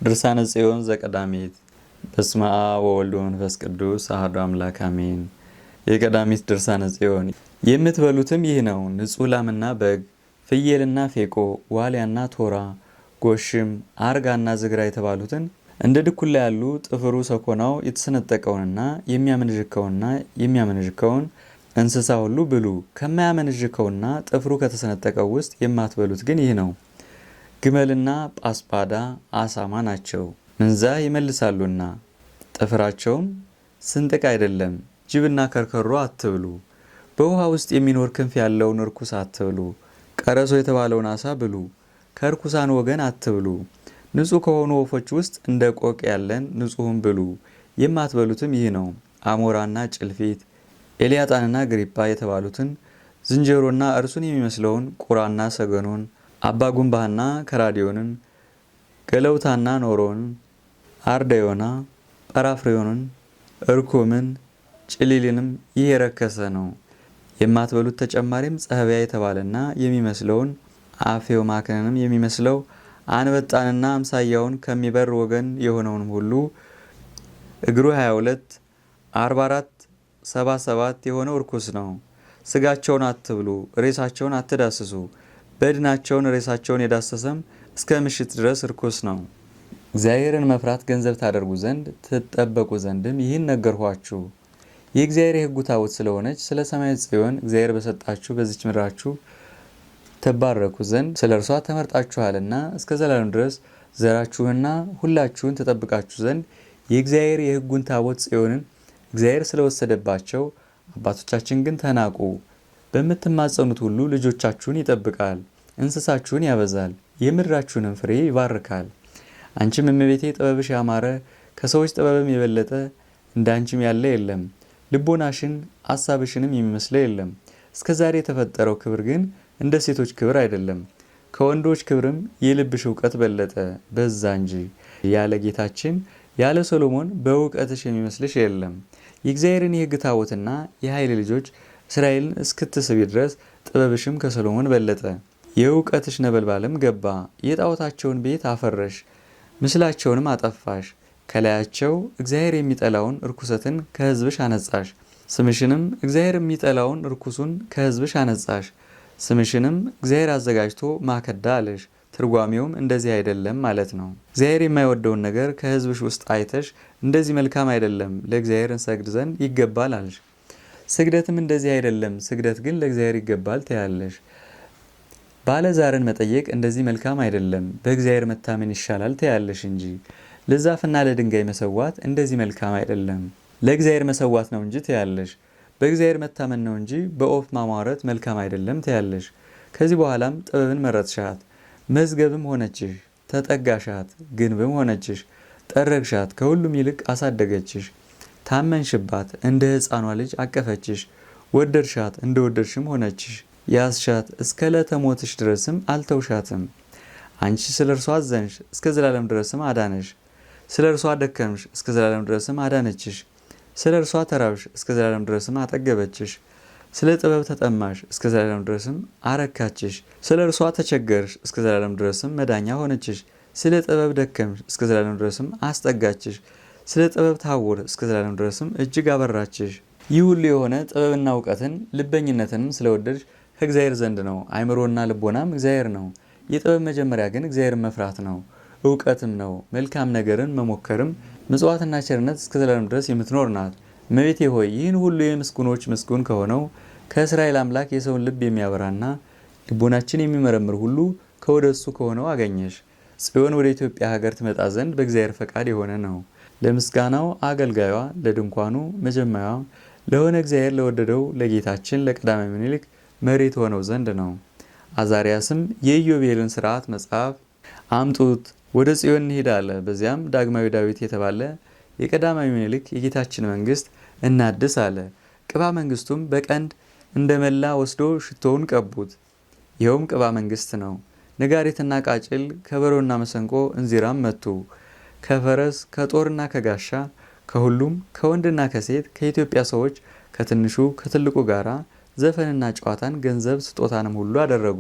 ድርሳነ ጽዮን ዘቀዳሚት። በስመ አብ ወወልድ ወመንፈስ ቅዱስ አሐዱ አምላክ አሜን። የቀዳሚት ድርሳነ ጽዮን። የምትበሉትም ይህ ነው፣ ንጹሕ ላምና በግ፣ ፍየልና ፌቆ፣ ዋልያና ቶራ፣ ጎሽም፣ አርጋና ዝግራ የተባሉትን እንደ ድኩላ ያሉ ጥፍሩ ሰኮናው የተሰነጠቀውንና የሚያመነዥከውን እንስሳ ሁሉ ብሉ። ከማያመነዥከውና ጥፍሩ ከተሰነጠቀው ውስጥ የማትበሉት ግን ይህ ነው፣ ግመልና ጳስጳዳ አሳማ ናቸው። መንዛ ይመልሳሉና ጥፍራቸውም ስንጥቅ አይደለም። ጅብና ከርከሮ አትብሉ። በውሃ ውስጥ የሚኖር ክንፍ ያለውን ርኩስ አትብሉ። ቀረሶ የተባለውን አሳ ብሉ። ከርኩሳን ወገን አትብሉ። ንጹሕ ከሆኑ ወፎች ውስጥ እንደ ቆቅ ያለን ንጹሕም ብሉ። የማትበሉትም ይህ ነው፣ አሞራና ጭልፊት፣ ኤልያጣንና ግሪጳ የተባሉትን ዝንጀሮና እርሱን የሚመስለውን ቁራና ሰገኖን፣ አባ ጉንባህና ከራዲዮንን፣ ገለውታና ኖሮን፣ አርዳዮና፣ ጰራፍሬዮንን፣ እርኩምን፣ ጭሊልንም ይህ የረከሰ ነው። የማትበሉት ተጨማሪም ጸህቢያ የተባለና የሚመስለውን አፌዮማክንንም የሚመስለው አንበጣንና አምሳያውን ከሚበር ወገን የሆነውንም ሁሉ እግሩ 22 44 77 የሆነው እርኩስ ነው። ስጋቸውን አትብሉ፣ ሬሳቸውን አትዳስሱ። በድናቸውን ሬሳቸውን የዳሰሰም እስከ ምሽት ድረስ እርኩስ ነው። እግዚአብሔርን መፍራት ገንዘብ ታደርጉ ዘንድ ትጠበቁ ዘንድም ይህን ነገርኋችሁ። የእግዚአብሔር የሕጉ ታቦት ስለሆነች ስለ ሰማያዊት ጽዮን እግዚአብሔር በሰጣችሁ በዚች ምድራችሁ ተባረኩ ዘንድ ስለ እርሷ ተመርጣችኋልና እስከ ዘላለም ድረስ ዘራችሁንና ሁላችሁን ተጠብቃችሁ ዘንድ የእግዚአብሔር የሕጉን ታቦት ጽዮንን እግዚአብሔር ስለወሰደባቸው አባቶቻችን ግን ተናቁ። በምትማጸኑት ሁሉ ልጆቻችሁን ይጠብቃል፣ እንስሳችሁን ያበዛል፣ የምድራችሁንም ፍሬ ይባርካል። አንቺም እመቤቴ ጥበብሽ ያማረ ከሰዎች ጥበብም የበለጠ እንዳንቺም ያለ የለም። ልቦናሽን አሳብሽንም የሚመስለው የለም። እስከ ዛሬ የተፈጠረው ክብር ግን እንደ ሴቶች ክብር አይደለም። ከወንዶች ክብርም የልብሽ እውቀት በለጠ በዛ እንጂ። ያለ ጌታችን ያለ ሰሎሞን በእውቀትሽ የሚመስልሽ የለም። የእግዚአብሔርን የሕግ ታቦትና የኃይል ልጆች እስራኤልን እስክትስቢ ድረስ ጥበብሽም ከሰሎሞን በለጠ። የእውቀትሽ ነበልባልም ገባ። የጣዖታቸውን ቤት አፈረሽ፣ ምስላቸውንም አጠፋሽ። ከላያቸው እግዚአብሔር የሚጠላውን ርኩሰትን ከሕዝብሽ አነጻሽ። ስምሽንም እግዚአብሔር የሚጠላውን ርኩሱን ከሕዝብሽ አነጻሽ። ስምሽንም እግዚአብሔር አዘጋጅቶ ማከዳ አለሽ። ትርጓሜውም እንደዚህ አይደለም ማለት ነው። እግዚአብሔር የማይወደውን ነገር ከሕዝብሽ ውስጥ አይተሽ እንደዚህ መልካም አይደለም፣ ለእግዚአብሔር እንሰግድ ዘንድ ይገባል አለሽ። ስግደትም እንደዚህ አይደለም፣ ስግደት ግን ለእግዚአብሔር ይገባል ትያለሽ። ባለዛርን መጠየቅ እንደዚህ መልካም አይደለም፣ በእግዚአብሔር መታመን ይሻላል ትያለሽ እንጂ። ለዛፍና ለድንጋይ መሰዋት እንደዚህ መልካም አይደለም፣ ለእግዚአብሔር መሰዋት ነው እንጂ ትያለሽ። በእግዚአብሔር መታመን ነው እንጂ በኦፍ ማሟረት መልካም አይደለም ትያለሽ። ከዚህ በኋላም ጥበብን መረጥሻት፣ መዝገብም ሆነችሽ። ተጠጋሻት፣ ግንብም ሆነችሽ። ጠረግሻት፣ ከሁሉም ይልቅ አሳደገችሽ። ታመንሽባት፣ እንደ ሕፃኗ ልጅ አቀፈችሽ። ወደድሻት፣ እንደ ወደድሽም ሆነችሽ። ያዝሻት፣ እስከ ዕለተ ሞትሽ ድረስም አልተውሻትም። አንቺ ስለ እርሷ አዘንሽ፣ እስከ ዘላለም ድረስም አዳነሽ። ስለ እርሷ ደከምሽ፣ እስከ ዘላለም ድረስም አዳነችሽ። ስለ እርሷ ተራብሽ፣ እስከ ዘላለም ድረስም አጠገበችሽ። ስለ ጥበብ ተጠማሽ፣ እስከ ዘላለም ድረስም አረካችሽ። ስለ እርሷ ተቸገርሽ፣ እስከ ዘላለም ድረስም መዳኛ ሆነችሽ። ስለ ጥበብ ደከምሽ፣ እስከ ዘላለም ድረስም አስጠጋችሽ። ስለ ጥበብ ታውር፣ እስከ ዘላለም ድረስም እጅግ አበራችሽ። ይህ ሁሉ የሆነ ጥበብና እውቀትን ልበኝነትንም ስለወደድሽ ከእግዚአብሔር ዘንድ ነው። አእምሮና ልቦናም እግዚአብሔር ነው። የጥበብ መጀመሪያ ግን እግዚአብሔርን መፍራት ነው፣ እውቀትም ነው። መልካም ነገርን መሞከርም ምጽዋትና ቸርነት እስከ ዘላለም ድረስ የምትኖር ናት። እመቤቴ ሆይ ይህን ሁሉ የምስጉኖች ምስጉን ከሆነው ከእስራኤል አምላክ የሰውን ልብ የሚያበራና ልቦናችን የሚመረምር ሁሉ ከወደ እሱ ከሆነው አገኘሽ። ጽዮን ወደ ኢትዮጵያ ሀገር ትመጣ ዘንድ በእግዚአብሔር ፈቃድ የሆነ ነው። ለምስጋናው አገልጋዩዋ ለድንኳኑ መጀመሪያዋ ለሆነ እግዚአብሔር ለወደደው ለጌታችን ለቀዳማዊ ምኒልክ መሬት ሆነው ዘንድ ነው። አዛሪያስም የኢዮቤልን ሥርዓት መጽሐፍ አምጡት፣ ወደ ጽዮን እንሂድ አለ። በዚያም ዳግማዊ ዳዊት የተባለ የቀዳማዊ ምኒልክ የጌታችን መንግስት እናድስ አለ። ቅባ መንግስቱም በቀንድ እንደ መላ ወስዶ ሽቶውን ቀቡት። ይኸውም ቅባ መንግስት ነው። ነጋሪትና ቃጭል፣ ከበሮና መሰንቆ እንዚራም መቱ። ከፈረስ ከጦርና ከጋሻ ከሁሉም ከወንድና ከሴት ከኢትዮጵያ ሰዎች ከትንሹ ከትልቁ ጋራ ዘፈንና ጨዋታን ገንዘብ ስጦታንም ሁሉ አደረጉ።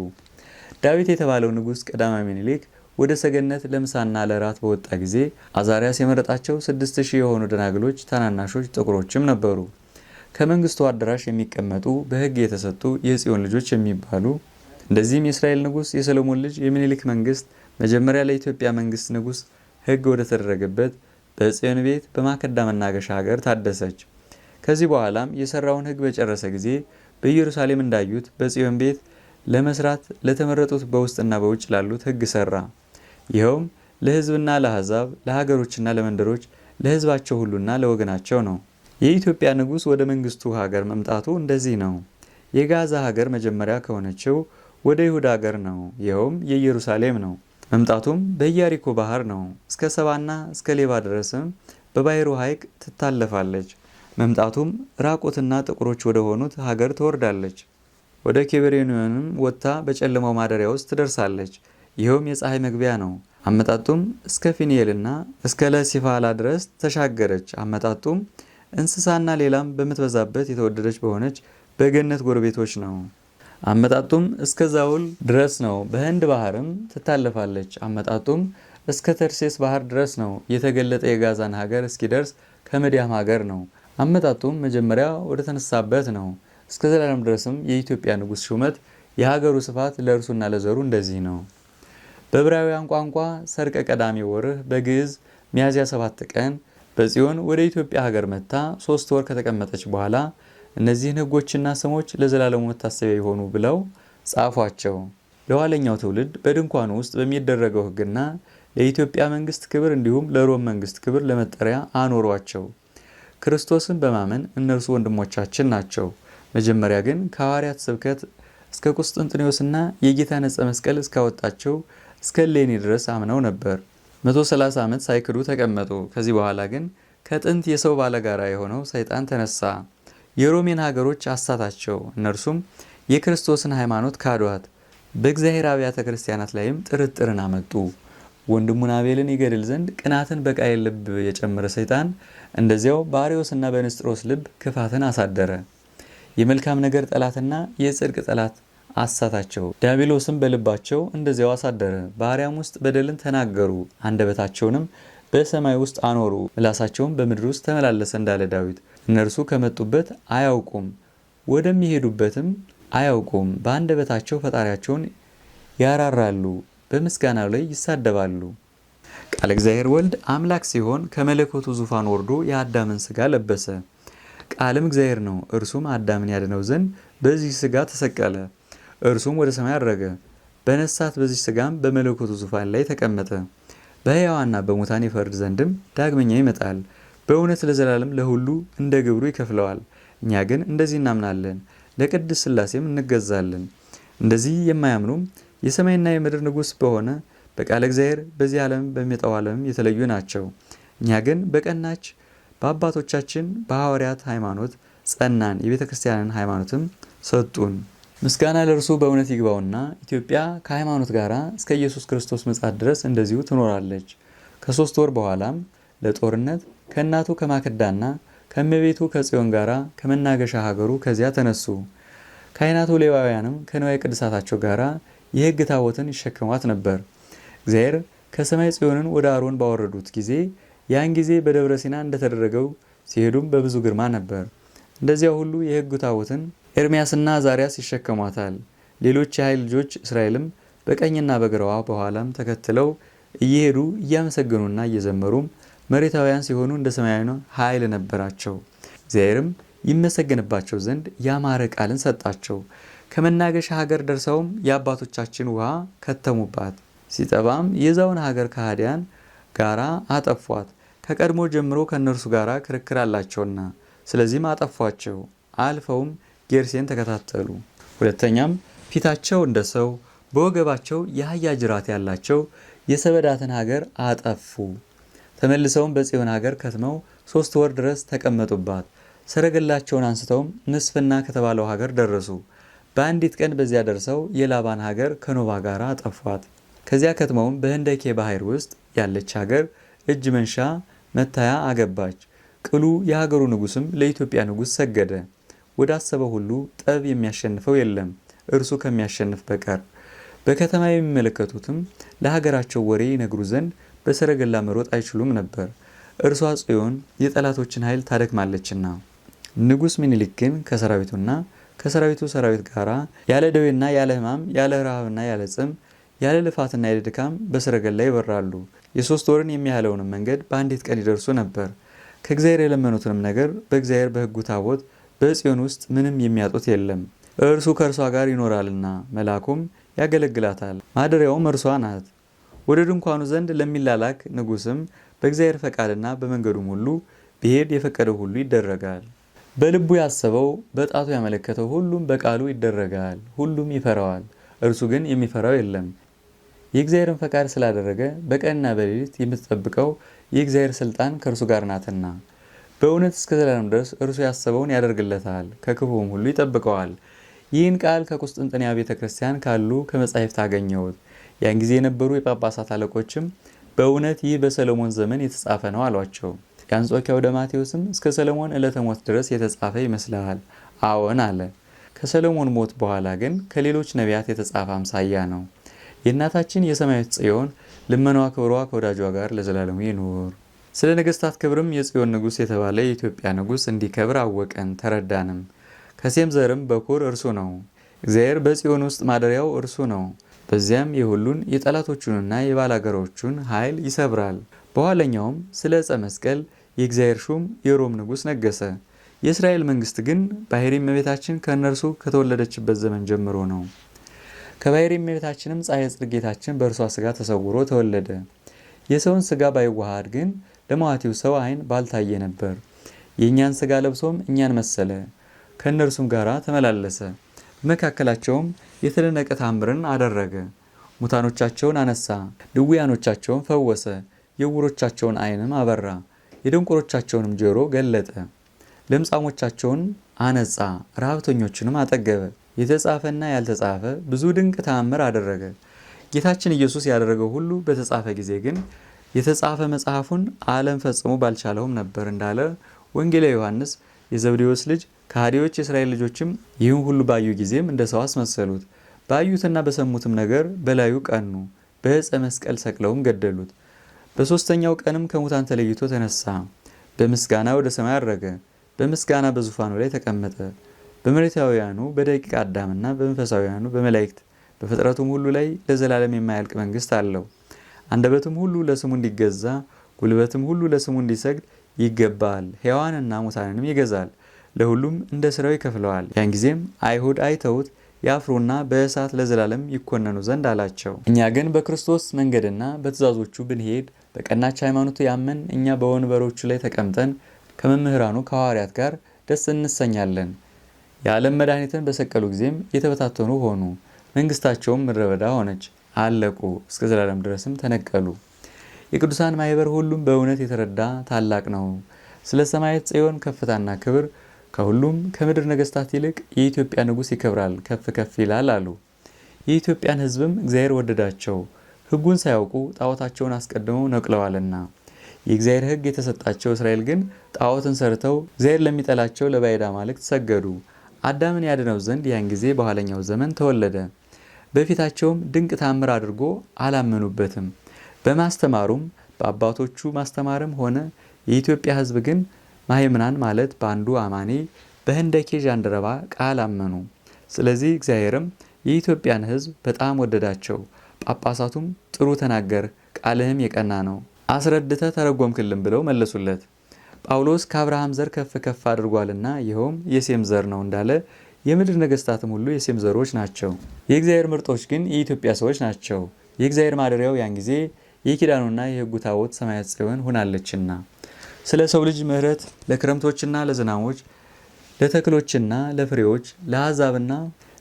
ዳዊት የተባለው ንጉሥ ቀዳማዊ ምኒልክ ወደ ሰገነት ለምሳና ለራት በወጣ ጊዜ አዛሪያስ የመረጣቸው 6000 የሆኑ ደናግሎች፣ ታናናሾች፣ ጥቁሮችም ነበሩ። ከመንግስቱ አዳራሽ የሚቀመጡ በሕግ የተሰጡ የጽዮን ልጆች የሚባሉ እንደዚህም የእስራኤል ንጉሥ የሰሎሞን ልጅ የሚኒሊክ መንግስት መጀመሪያ ለኢትዮጵያ መንግስት ንጉሥ ሕግ ወደ ተደረገበት በጽዮን ቤት በማከዳ መናገሻ ሀገር ታደሰች። ከዚህ በኋላም የሰራውን ሕግ በጨረሰ ጊዜ በኢየሩሳሌም እንዳዩት በጽዮን ቤት ለመስራት ለተመረጡት በውስጥና በውጭ ላሉት ሕግ ሰራ። ይኸውም ለሕዝብና ለአሕዛብ፣ ለሀገሮችና ለመንደሮች፣ ለሕዝባቸው ሁሉና ለወገናቸው ነው። የኢትዮጵያ ንጉሥ ወደ መንግስቱ ሀገር መምጣቱ እንደዚህ ነው። የጋዛ ሀገር መጀመሪያ ከሆነችው ወደ ይሁዳ ሀገር ነው። ይኸውም የኢየሩሳሌም ነው። መምጣቱም በኢያሪኮ ባህር ነው። እስከ ሰባና እስከ ሌባ ድረስም በባሕሩ ሐይቅ ትታለፋለች። መምጣቱም ራቁትና ጥቁሮች ወደ ሆኑት ሀገር ትወርዳለች። ወደ ኬብሮንም ወጥታ በጨለማው ማደሪያ ውስጥ ትደርሳለች። ይኸውም የፀሐይ መግቢያ ነው። አመጣጡም እስከ ፊንኤልና እስከ ለሲፋላ ድረስ ተሻገረች። አመጣጡም እንስሳና ሌላም በምትበዛበት የተወደደች በሆነች በገነት ጎረቤቶች ነው። አመጣጡም እስከ ዛውል ድረስ ነው። በህንድ ባህርም ትታለፋለች። አመጣጡም እስከ ተርሴስ ባህር ድረስ ነው። የተገለጠ የጋዛን ሀገር እስኪደርስ ከምድያም ሀገር ነው። አመጣጡም መጀመሪያ ወደ ተነሳበት ነው። እስከ ዘላለም ድረስም የኢትዮጵያ ንጉሥ ሹመት የሀገሩ ስፋት ለእርሱና ለዘሩ እንደዚህ ነው። በዕብራውያን ቋንቋ ሰርቀ ቀዳሚ ወርህ በግዕዝ ሚያዝያ 7 ቀን በጽዮን ወደ ኢትዮጵያ ሀገር መጥታ 3 ወር ከተቀመጠች በኋላ እነዚህን ሕጎችና ስሞች ለዘላለሙ መታሰቢያ የሆኑ ብለው ጻፏቸው። ለኋለኛው ትውልድ በድንኳኑ ውስጥ በሚደረገው ሕግና ለኢትዮጵያ መንግስት ክብር እንዲሁም ለሮም መንግስት ክብር ለመጠሪያ አኖሯቸው። ክርስቶስን በማመን እነርሱ ወንድሞቻችን ናቸው። መጀመሪያ ግን ከሐዋርያት ስብከት እስከ ቁስጥንጥኔዎስና የጌታ ነጸ መስቀል እስካወጣቸው እስከ እሌኒ ድረስ አምነው ነበር። 130 ዓመት ሳይክዱ ተቀመጡ። ከዚህ በኋላ ግን ከጥንት የሰው ባለጋራ የሆነው ሰይጣን ተነሳ። የሮሜን ሀገሮች አሳታቸው። እነርሱም የክርስቶስን ሃይማኖት ካዷት። በእግዚአብሔር አብያተ ክርስቲያናት ላይም ጥርጥርን አመጡ። ወንድሙን አቤልን ይገድል ዘንድ ቅናትን በቃየል ልብ የጨመረ ሰይጣን እንደዚያው በአርዮስና በንስጥሮስ ልብ ክፋትን አሳደረ። የመልካም ነገር ጠላትና የጽድቅ ጠላት አሳታቸው። ዲያብሎስም በልባቸው እንደዚያው አሳደረ። በአርያም ውስጥ በደልን ተናገሩ፣ አንደበታቸውንም በሰማይ ውስጥ አኖሩ፣ ምላሳቸውም በምድር ውስጥ ተመላለሰ እንዳለ ዳዊት። እነርሱ ከመጡበት አያውቁም፣ ወደሚሄዱበትም አያውቁም። በአንደበታቸው ፈጣሪያቸውን ያራራሉ፣ በምስጋናው ላይ ይሳደባሉ። ቃል እግዚአብሔር ወልድ አምላክ ሲሆን ከመለኮቱ ዙፋን ወርዶ የአዳምን ስጋ ለበሰ። ቃልም እግዚአብሔር ነው። እርሱም አዳምን ያድነው ዘንድ በዚህ ስጋ ተሰቀለ። እርሱም ወደ ሰማይ አረገ። በነሳት በዚህ ስጋም በመለኮቱ ዙፋን ላይ ተቀመጠ። በሕያዋንና በሙታን ይፈርድ ዘንድም ዳግመኛ ይመጣል። በእውነት ለዘላለም ለሁሉ እንደ ግብሩ ይከፍለዋል። እኛ ግን እንደዚህ እናምናለን፣ ለቅድስት ሥላሴም እንገዛለን። እንደዚህ የማያምኑም የሰማይና የምድር ንጉሥ በሆነ በቃለ እግዚአብሔር በዚህ ዓለም በሚመጣው ዓለም የተለዩ ናቸው። እኛ ግን በቀናች በአባቶቻችን በሐዋርያት ሃይማኖት ጸናን፣ የቤተ ክርስቲያንን ሃይማኖትም ሰጡን። ምስጋና ለእርሱ በእውነት ይግባውና ኢትዮጵያ ከሃይማኖት ጋር እስከ ኢየሱስ ክርስቶስ ምጽአት ድረስ እንደዚሁ ትኖራለች። ከ3 ወር በኋላም ለጦርነት ከእናቱ ከማክዳና ከእመቤቱ ከጽዮን ጋር ከመናገሻ ሀገሩ ከዚያ ተነሱ። ካህናቱ ሌዋውያንም ከንዋየ ቅድሳታቸው ጋር የሕግ ታቦትን ይሸከሟት ነበር። እግዚአብሔር ከሰማይ ጽዮንን ወደ አሮን ባወረዱት ጊዜ ያን ጊዜ በደብረ ሲና እንደተደረገው ሲሄዱም በብዙ ግርማ ነበር። እንደዚያ ሁሉ የሕግ ታቦትን ኤርሚያስና አዛሪያስ ይሸከሟታል። ሌሎች የኃይል ልጆች እስራኤልም በቀኝና በግራዋ በኋላም ተከትለው እየሄዱ እያመሰገኑና እየዘመሩም መሬታውያን ሲሆኑ እንደ ሰማያዊ ኃይል ነበራቸው። እግዚአብሔርም ይመሰገንባቸው ዘንድ ያማረ ቃልን ሰጣቸው። ከመናገሻ ሀገር ደርሰውም የአባቶቻችን ውሃ ከተሙባት። ሲጠባም የዛውን ሀገር ከሃዲያን ጋራ አጠፏት። ከቀድሞ ጀምሮ ከእነርሱ ጋር ክርክር አላቸውና ስለዚህም አጠፏቸው። አልፈውም ጌርሴን ተከታተሉ። ሁለተኛም ፊታቸው እንደ ሰው በወገባቸው የአህያ ጅራት ያላቸው የሰበዳትን ሀገር አጠፉ። ተመልሰውም በጽዮን ሀገር ከትመው 3 ወር ድረስ ተቀመጡባት። ሰረገላቸውን አንስተውም ንስፍና ከተባለው ሀገር ደረሱ። በአንዲት ቀን በዚያ ደርሰው የላባን ሀገር ከኖባ ጋር አጠፏት። ከዚያ ከትመውም በህንደኬ ባህር ውስጥ ያለች ሀገር እጅ መንሻ መታያ አገባች። ቅሉ የሀገሩ ንጉስም ለኢትዮጵያ ንጉስ ሰገደ። ወደ አሰበው ሁሉ ጠብ የሚያሸንፈው የለም እርሱ ከሚያሸንፍ በቀር። በከተማ የሚመለከቱትም ለሀገራቸው ወሬ ይነግሩ ዘንድ በሰረገላ መሮጥ አይችሉም ነበር፣ እርሷ ጽዮን የጠላቶችን ኃይል ታደክማለችና። ንጉሥ ምኒልክ ግን ከሰራዊቱና ከሰራዊቱ ሰራዊት ጋር ያለ ደዌና ያለ ሕማም ያለ ረሃብና ያለ ጽም ያለ ልፋትና ያለ ድካም በሰረገላ ይበራሉ። የ3 ወርን የሚያህለውንም መንገድ በአንዲት ቀን ይደርሱ ነበር። ከእግዚአብሔር የለመኑትንም ነገር በእግዚአብሔር በሕጉ ታቦት በጽዮን ውስጥ ምንም የሚያጡት የለም። እርሱ ከእርሷ ጋር ይኖራልና መልአኩም ያገለግላታል፣ ማደሪያውም እርሷ ናት። ወደ ድንኳኑ ዘንድ ለሚላላክ ንጉሥም በእግዚአብሔር ፈቃድና በመንገዱም ሁሉ ቢሄድ የፈቀደው ሁሉ ይደረጋል። በልቡ ያሰበው በጣቱ ያመለከተው ሁሉም በቃሉ ይደረጋል። ሁሉም ይፈራዋል፣ እርሱ ግን የሚፈራው የለም። የእግዚአብሔርን ፈቃድ ስላደረገ በቀንና በሌሊት የምትጠብቀው የእግዚአብሔር ስልጣን ከእርሱ ጋር ናትና በእውነት እስከ ዘላለም ድረስ እርሱ ያሰበውን ያደርግለታል፣ ከክፉም ሁሉ ይጠብቀዋል። ይህን ቃል ከቁስጥንጥንያ ቤተ ክርስቲያን ካሉ ከመጻሕፍት አገኘሁት። ያን ጊዜ የነበሩ የጳጳሳት አለቆችም በእውነት ይህ በሰሎሞን ዘመን የተጻፈ ነው አሏቸው። የአንጾኪያው ደማቴዎስም እስከ ሰሎሞን ዕለተ ሞት ድረስ የተጻፈ ይመስልሃል? አዎን አለ። ከሰሎሞን ሞት በኋላ ግን ከሌሎች ነቢያት የተጻፈ አምሳያ ነው። የእናታችን የሰማያዊት ጽዮን ልመናዋ ክብሯ ከወዳጇ ጋር ለዘላለሙ ይኑር። ስለ ነገስታት ክብርም የጽዮን ንጉሥ የተባለ የኢትዮጵያ ንጉሥ እንዲከብር አወቀን ተረዳንም። ከሴም ዘርም በኩር እርሱ ነው። እግዚአብሔር በጽዮን ውስጥ ማደሪያው እርሱ ነው። በዚያም የሁሉን የጠላቶቹንና የባላገሮቹን ኃይል ይሰብራል። በኋለኛውም ስለ ዕፀ መስቀል የእግዚአብሔር ሹም የሮም ንጉሥ ነገሰ። የእስራኤል መንግስት ግን ባሕሪ እመቤታችን ከእነርሱ ከተወለደችበት ዘመን ጀምሮ ነው። ከባሕሪ እመቤታችንም ፀሐየ ጽድቅ ጌታችን በእርሷ ሥጋ ተሰውሮ ተወለደ። የሰውን ሥጋ ባይዋሃድ ግን ለመዋቲው ሰው ዓይን ባልታየ ነበር። የእኛን ሥጋ ለብሶም እኛን መሰለ፣ ከእነርሱም ጋር ተመላለሰ። በመካከላቸውም የተደነቀ ታምርን አደረገ። ሙታኖቻቸውን አነሳ፣ ድውያኖቻቸውን ፈወሰ፣ የዕውሮቻቸውን ዓይንም አበራ፣ የደንቆሮቻቸውንም ጆሮ ገለጠ። ለምጻሞቻቸውን አነጻ፣ ረሃብተኞችንም አጠገበ። የተጻፈና ያልተጻፈ ብዙ ድንቅ ተአምር አደረገ። ጌታችን ኢየሱስ ያደረገው ሁሉ በተጻፈ ጊዜ ግን የተጻፈ መጽሐፉን ዓለም ፈጽሞ ባልቻለውም ነበር እንዳለ ወንጌላዊ ዮሐንስ የዘብዴዎስ ልጅ ከሃዲዎች የእስራኤል ልጆችም ይህን ሁሉ ባዩ ጊዜም እንደ ሰው አስመሰሉት። ባዩትና በሰሙትም ነገር በላዩ ቀኑ፣ በዕፀ መስቀል ሰቅለውም ገደሉት። በሦስተኛው ቀንም ከሙታን ተለይቶ ተነሳ፣ በምስጋና ወደ ሰማይ አረገ፣ በምስጋና በዙፋኑ ላይ ተቀመጠ። በመሬታውያኑ በደቂቀ አዳምና በመንፈሳውያኑ በመላእክት በፍጥረቱም ሁሉ ላይ ለዘላለም የማያልቅ መንግስት አለው። አንደበትም ሁሉ ለስሙ እንዲገዛ፣ ጉልበትም ሁሉ ለስሙ እንዲሰግድ ይገባል። ሕያዋንና ሙታንንም ይገዛል፣ ለሁሉም እንደ ስራው ይከፍለዋል። ያን ጊዜም አይሁድ አይተውት ያፍሩና በእሳት ለዘላለም ይኮነኑ ዘንድ አላቸው። እኛ ግን በክርስቶስ መንገድና በትእዛዞቹ ብንሄድ በቀናች ሃይማኖቱ ያመን እኛ በወንበሮቹ ላይ ተቀምጠን ከመምህራኑ ከሐዋርያት ጋር ደስ እንሰኛለን። የዓለም መድኃኒትን በሰቀሉ ጊዜም የተበታተኑ ሆኑ፣ መንግስታቸውም ምድረ በዳ ሆነች፣ አለቁ፣ እስከ ዘላለም ድረስም ተነቀሉ። የቅዱሳን ማህበር ሁሉም በእውነት የተረዳ ታላቅ ነው። ስለ ሰማያዊት ጽዮን ከፍታና ክብር ከሁሉም ከምድር ነገስታት ይልቅ የኢትዮጵያ ንጉሥ ይከብራል፣ ከፍ ከፍ ይላል አሉ። የኢትዮጵያን ሕዝብም እግዚአብሔር ወደዳቸው፣ ሕጉን ሳያውቁ ጣዖታቸውን አስቀድመው ነቅለዋልና። የእግዚአብሔር ሕግ የተሰጣቸው እስራኤል ግን ጣዖትን ሰርተው እግዚአብሔር ለሚጠላቸው ለባዕድ አማልክት ሰገዱ። አዳምን ያድነው ዘንድ ያን ጊዜ በኋለኛው ዘመን ተወለደ። በፊታቸውም ድንቅ ታምር አድርጎ አላመኑበትም። በማስተማሩም በአባቶቹ ማስተማርም ሆነ የኢትዮጵያ ሕዝብ ግን ማህምናን ማለት በአንዱ አማኔ በህንደኬ ዣንደረባ ቃል አመኑ። ስለዚህ እግዚአብሔርም የኢትዮጵያን ሕዝብ በጣም ወደዳቸው። ጳጳሳቱም ጥሩ ተናገር፣ ቃልህም የቀና ነው፣ አስረድተ ተረጎምክልን ብለው መለሱለት። ጳውሎስ ከአብርሃም ዘር ከፍ ከፍ አድርጓልና ይኸውም የሴም ዘር ነው እንዳለ የምድር ነገስታትም ሁሉ የሴም ዘሮች ናቸው። የእግዚአብሔር ምርጦች ግን የኢትዮጵያ ሰዎች ናቸው። የእግዚአብሔር ማደሪያው ያን ጊዜ የኪዳኑና የሕጉ ታቦት ሰማያዊት ጽዮን ሆናለችና ስለ ሰው ልጅ ምሕረት ለክረምቶችና ለዝናሞች፣ ለተክሎችና ለፍሬዎች፣ ለአሕዛብና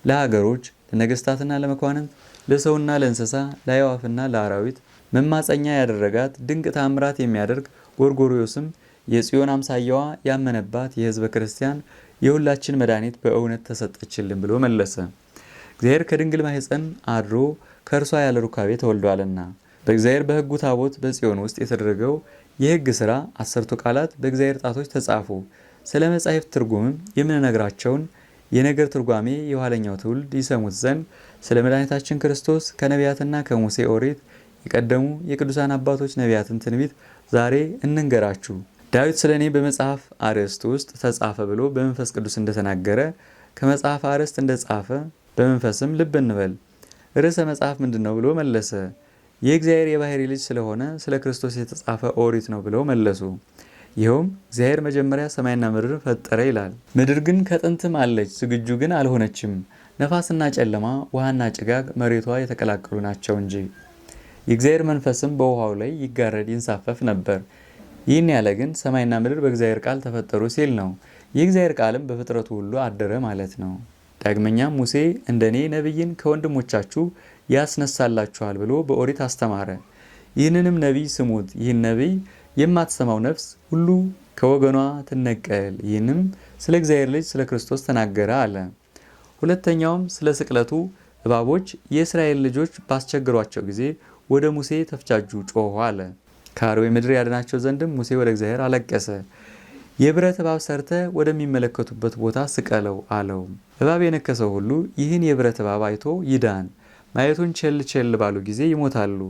ለሀገሮች፣ ለነገስታትና ለመኳንንት፣ ለሰውና ለእንስሳ፣ ለአዕዋፍና ለአራዊት መማፀኛ ያደረጋት ድንቅ ታምራት የሚያደርግ ጎርጎርዮስም የጽዮን አምሳያዋ ያመነባት የሕዝበ ክርስቲያን የሁላችን መድኃኒት በእውነት ተሰጠችልን ብሎ መለሰ። እግዚአብሔር ከድንግል ማኅፀን አድሮ ከእርሷ ያለ ሩካቤ ተወልዷልና። በእግዚአብሔር በሕጉ ታቦት በጽዮን ውስጥ የተደረገው የሕግ ሥራ 10ቱ ቃላት በእግዚአብሔር ጣቶች ተጻፉ። ስለ መጻሕፍት ትርጉምም የምንነግራቸውን የነገር ትርጓሜ የኋለኛው ትውልድ ይሰሙት ዘንድ ስለ መድኃኒታችን ክርስቶስ ከነቢያትና ከሙሴ ኦሪት የቀደሙ የቅዱሳን አባቶች ነቢያትን ትንቢት ዛሬ እንንገራችሁ። ዳዊት ስለ እኔ በመጽሐፍ አርዕስት ውስጥ ተጻፈ ብሎ በመንፈስ ቅዱስ እንደተናገረ ከመጽሐፍ አርዕስት እንደጻፈ በመንፈስም ልብ እንበል። ርዕሰ መጽሐፍ ምንድን ነው ብሎ መለሰ። የእግዚአብሔር የባሕሪ ልጅ ስለሆነ ስለ ክርስቶስ የተጻፈ ኦሪት ነው ብለው መለሱ። ይኸውም እግዚአብሔር መጀመሪያ ሰማይና ምድር ፈጠረ ይላል። ምድር ግን ከጥንትም አለች፣ ዝግጁ ግን አልሆነችም። ነፋስና ጨለማ፣ ውሃና ጭጋግ መሬቷ የተቀላቀሉ ናቸው እንጂ። የእግዚአብሔር መንፈስም በውሃው ላይ ይጋረድ ይንሳፈፍ ነበር። ይህን ያለ ግን ሰማይና ምድር በእግዚአብሔር ቃል ተፈጠሩ ሲል ነው። የእግዚአብሔር ቃልም በፍጥረቱ ሁሉ አደረ ማለት ነው። ዳግመኛም ሙሴ እንደኔ ነቢይን ከወንድሞቻችሁ ያስነሳላችኋል ብሎ በኦሪት አስተማረ። ይህንንም ነቢይ ስሙት፣ ይህን ነቢይ የማትሰማው ነፍስ ሁሉ ከወገኗ ትነቀል። ይህንም ስለ እግዚአብሔር ልጅ ስለ ክርስቶስ ተናገረ አለ። ሁለተኛውም ስለ ስቅለቱ እባቦች የእስራኤል ልጆች ባስቸግሯቸው ጊዜ ወደ ሙሴ ተፍጃጁ፣ ጮኹ አለ። ከአርዌ ምድር ያድናቸው ዘንድም ሙሴ ወደ እግዚአብሔር አለቀሰ። የብረት እባብ ሰርተ ወደሚመለከቱበት ቦታ ስቀለው አለው። እባብ የነከሰው ሁሉ ይህን የብረት እባብ አይቶ ይዳን። ማየቱን ቸል ባሉ ጊዜ ይሞታሉ።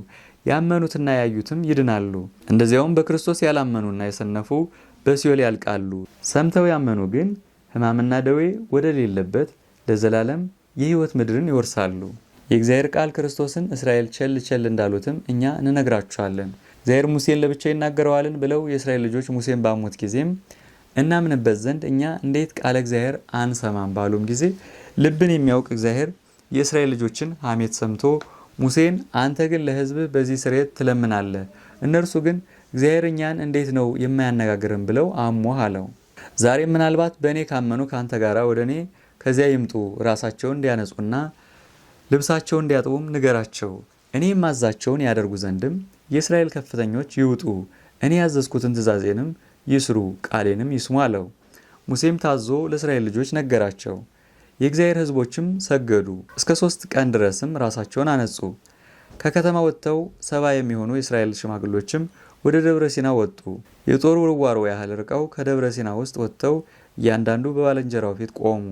ያመኑትና ያዩትም ይድናሉ። እንደዚያውም በክርስቶስ ያላመኑና የሰነፉ በሲኦል ያልቃሉ። ሰምተው ያመኑ ግን ሕማምና ደዌ ወደሌለበት ለዘላለም የሕይወት ምድርን ይወርሳሉ። የእግዚአብሔር ቃል ክርስቶስን እስራኤል ቸል እንዳሉትም እኛ እንነግራችኋለን። እግዚአብሔር ሙሴን ለብቻ ይናገረዋልን ብለው የእስራኤል ልጆች ሙሴን ባሙት ጊዜም እናምንበት ዘንድ እኛ እንዴት ቃለ እግዚአብሔር አንሰማም ባሉም ጊዜ ልብን የሚያውቅ እግዚአብሔር የእስራኤል ልጆችን ሐሜት ሰምቶ ሙሴን አንተ ግን ለሕዝብ በዚህ ስርየት ትለምናለህ፣ እነርሱ ግን እግዚአብሔር እኛን እንዴት ነው የማያነጋግርን ብለው አሞህ አለው። ዛሬም ምናልባት በእኔ ካመኑ ከአንተ ጋር ወደ እኔ ከዚያ ይምጡ፣ ራሳቸውን እንዲያነጹና ልብሳቸውን እንዲያጥቡም ንገራቸው። እኔ የማዛቸውን ያደርጉ ዘንድም የእስራኤል ከፍተኞች ይውጡ፣ እኔ ያዘዝኩትን ትእዛዜንም ይስሩ፣ ቃሌንም ይስሙ አለው። ሙሴም ታዞ ለእስራኤል ልጆች ነገራቸው። የእግዚአብሔር ሕዝቦችም ሰገዱ። እስከ 3 ቀን ድረስም ራሳቸውን አነጹ። ከከተማ ወጥተው 70 የሚሆኑ የእስራኤል ሽማግሎችም ወደ ደብረ ሲና ወጡ። የጦር ውርዋሮ ያህል ርቀው ከደብረ ሲና ውስጥ ወጥተው እያንዳንዱ በባልንጀራው ፊት ቆሙ።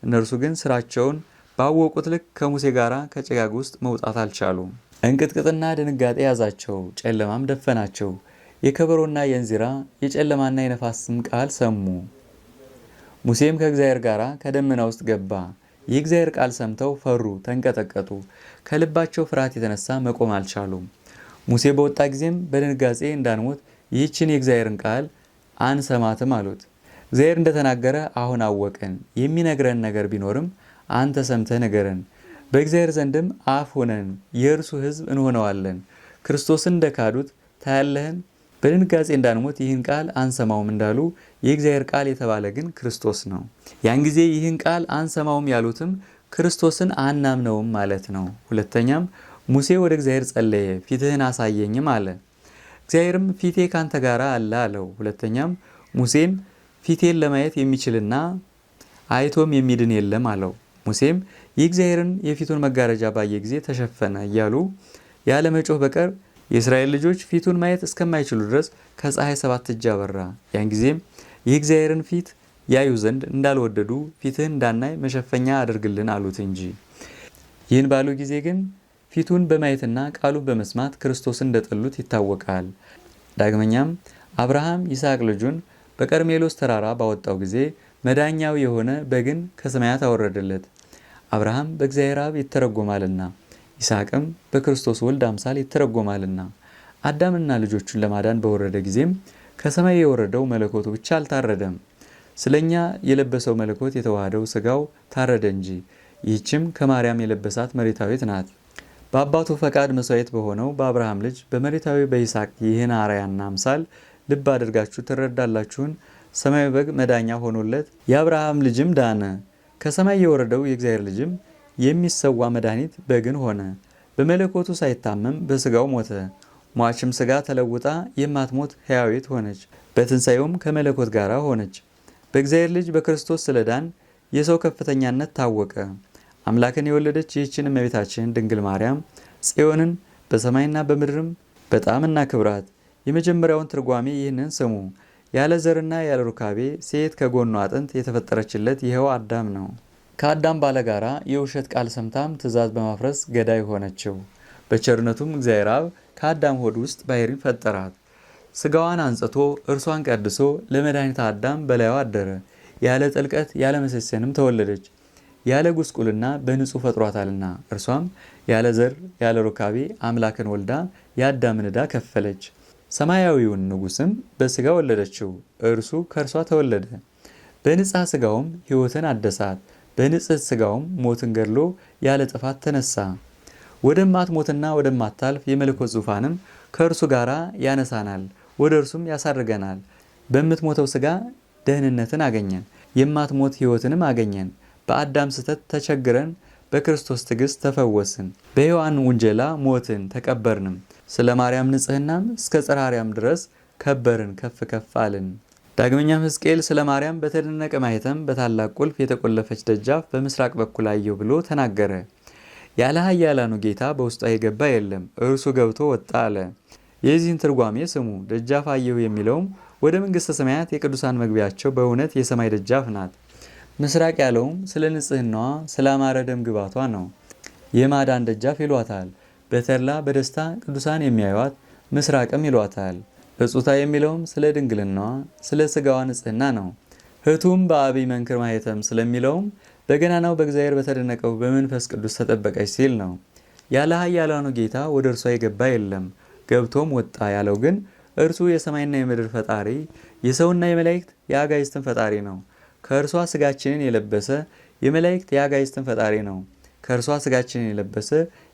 እነርሱ ግን ስራቸውን ባወቁት ልክ ከሙሴ ጋር ከጭጋግ ውስጥ መውጣት አልቻሉም። እንቅጥቅጥና ድንጋጤ ያዛቸው፣ ጨለማም ደፈናቸው። የከበሮና የእንዚራ የጨለማና የነፋስም ቃል ሰሙ። ሙሴም ከእግዚአብሔር ጋር ከደመና ውስጥ ገባ። የእግዚአብሔር ቃል ሰምተው ፈሩ፣ ተንቀጠቀጡ። ከልባቸው ፍርሃት የተነሳ መቆም አልቻሉም። ሙሴ በወጣ ጊዜም በድንጋጼ እንዳንሞት ይህችን የእግዚአብሔርን ቃል አንሰማትም አሉት። እግዚአብሔር እንደተናገረ አሁን አወቅን። የሚነግረን ነገር ቢኖርም አንተ ሰምተህ ንገረን። በእግዚአብሔር ዘንድም አፍ ሆነን የእርሱ ሕዝብ እንሆነዋለን። ክርስቶስን እንደካዱት ታያለህን? በድንጋጼ እንዳንሞት ይህን ቃል አንሰማውም እንዳሉ የእግዚአብሔር ቃል የተባለ ግን ክርስቶስ ነው። ያን ጊዜ ይህን ቃል አንሰማውም ያሉትም ክርስቶስን አናምነውም ማለት ነው። ሁለተኛም ሙሴ ወደ እግዚአብሔር ጸለየ፣ ፊትህን አሳየኝም አለ። እግዚአብሔርም ፊቴ ካንተ ጋር አለ አለው። ሁለተኛም ሙሴን ፊቴን ለማየት የሚችልና አይቶም የሚድን የለም አለው። ሙሴም የእግዚአብሔርን የፊቱን መጋረጃ ባየ ጊዜ ተሸፈነ እያሉ ያለ መጮህ በቀር የእስራኤል ልጆች ፊቱን ማየት እስከማይችሉ ድረስ ከፀሐይ 7 እጅ አበራ። ያን ጊዜም የእግዚአብሔርን ፊት ያዩ ዘንድ እንዳልወደዱ ፊትህን እንዳናይ መሸፈኛ አድርግልን አሉት እንጂ። ይህን ባሉ ጊዜ ግን ፊቱን በማየትና ቃሉን በመስማት ክርስቶስን እንደጠሉት ይታወቃል። ዳግመኛም አብርሃም ይስሐቅ ልጁን በቀርሜሎስ ተራራ ባወጣው ጊዜ መዳኛው የሆነ በግን ከሰማያት አወረደለት። አብርሃም በእግዚአብሔር አብ ይተረጎማልና ይስሐቅም በክርስቶስ ወልድ አምሳል ይተረጎማልና። አዳምና ልጆቹን ለማዳን በወረደ ጊዜም ከሰማይ የወረደው መለኮቱ ብቻ አልታረደም። ስለኛ የለበሰው መለኮት የተዋሃደው ስጋው ታረደ እንጂ። ይህችም ከማርያም የለበሳት መሬታዊት ናት። በአባቱ ፈቃድ መስዋዕት በሆነው በአብርሃም ልጅ በመሬታዊ በይስሐቅ ይህን አርአያና አምሳል ልብ አድርጋችሁ ትረዳላችሁን? ሰማያዊ በግ መዳኛ ሆኖለት የአብርሃም ልጅም ዳነ። ከሰማይ የወረደው የእግዚአብሔር ልጅም የሚሰዋ መድኃኒት በግን ሆነ። በመለኮቱ ሳይታመም በስጋው ሞተ። ሟችም ስጋ ተለውጣ የማትሞት ሕያዊት ሆነች። በትንሣኤውም ከመለኮት ጋር ሆነች። በእግዚአብሔር ልጅ በክርስቶስ ስለዳን የሰው ከፍተኛነት ታወቀ። አምላክን የወለደች ይህችን እመቤታችን ድንግል ማርያም ጽዮንን በሰማይና በምድርም በጣም እናክብራት። የመጀመሪያውን ትርጓሜ ይህንን ስሙ። ያለ ዘርና ያለ ሩካቤ ሴት ከጎኗ አጥንት የተፈጠረችለት ይኸው አዳም ነው። ከአዳም ባለጋራ የውሸት ቃል ሰምታም ትእዛዝ በማፍረስ ገዳይ ሆነችው። በቸርነቱም እግዚአብሔር አብ ከአዳም ሆድ ውስጥ ባሕርን ፈጠራት። ስጋዋን አንጽቶ እርሷን ቀድሶ ለመድኃኒተ አዳም በላዩ አደረ። ያለ ጥልቀት ያለ መሰሰንም ተወለደች። ያለ ጉስቁልና በንጹሕ ፈጥሯታልና። እርሷም ያለ ዘር ያለ ሩካቤ አምላክን ወልዳ የአዳምን ዕዳ ከፈለች። ሰማያዊውን ንጉሥም በሥጋ ወለደችው። እርሱ ከእርሷ ተወለደ። በንጽሐ ሥጋውም ሕይወትን አደሳት። በንጽሕት ሥጋውም ሞትን ገድሎ ያለ ጥፋት ተነሳ። ወደማትሞትና ወደማታልፍ የመለኮት ዙፋንም ከእርሱ ጋር ያነሳናል፣ ወደ እርሱም ያሳርገናል። በምትሞተው ሥጋ ደህንነትን አገኘን፣ የማትሞት ሕይወትንም አገኘን። በአዳም ስህተት ተቸግረን በክርስቶስ ትዕግሥት ተፈወስን። በሔዋን ውንጀላ ሞትን ተቀበርንም። ስለ ማርያም ንጽሕናም እስከ ጽርሐ አርያም ድረስ ከበርን ከፍ ከፍ አልን። ዳግመኛም ሕዝቅኤል ስለ ማርያም በተደነቀ ማኅተም በታላቅ ቁልፍ የተቆለፈች ደጃፍ በምስራቅ በኩል አየሁ ብሎ ተናገረ። ያለ ኃያላኑ ጌታ በውስጧ የገባ የለም፣ እርሱ ገብቶ ወጣ አለ። የዚህን ትርጓሜ ስሙ። ደጃፍ አየሁ የሚለውም ወደ መንግሥተ ሰማያት የቅዱሳን መግቢያቸው በእውነት የሰማይ ደጃፍ ናት። ምስራቅ ያለውም ስለ ንጽሕናዋ ስለ አማረ ደም ግባቷ ነው። የማዳን ደጃፍ ይሏታል። በተድላ በደስታ ቅዱሳን የሚያዩዋት ምስራቅም ይሏታል። እጹታ የሚለውም ስለ ድንግልናዋ ስለ ሥጋዋ ንጽሕና ነው። ህቱም በአብይ መንክር ማኅተም ስለሚለውም በገናናው በእግዚአብሔር በተደነቀው በመንፈስ ቅዱስ ተጠበቀች ሲል ነው። ያለ ኃያላኑ ጌታ ወደ እርሷ የገባ የለም፣ ገብቶም ወጣ ያለው ግን እርሱ የሰማይና የምድር ፈጣሪ የሰውና የመላእክት የአጋዕዝትን ፈጣሪ ነው። ከእርሷ ሥጋችንን የለበሰ የመላእክት የአጋዕዝትን ፈጣሪ ነው። ከእርሷ ሥጋችንን የለበሰ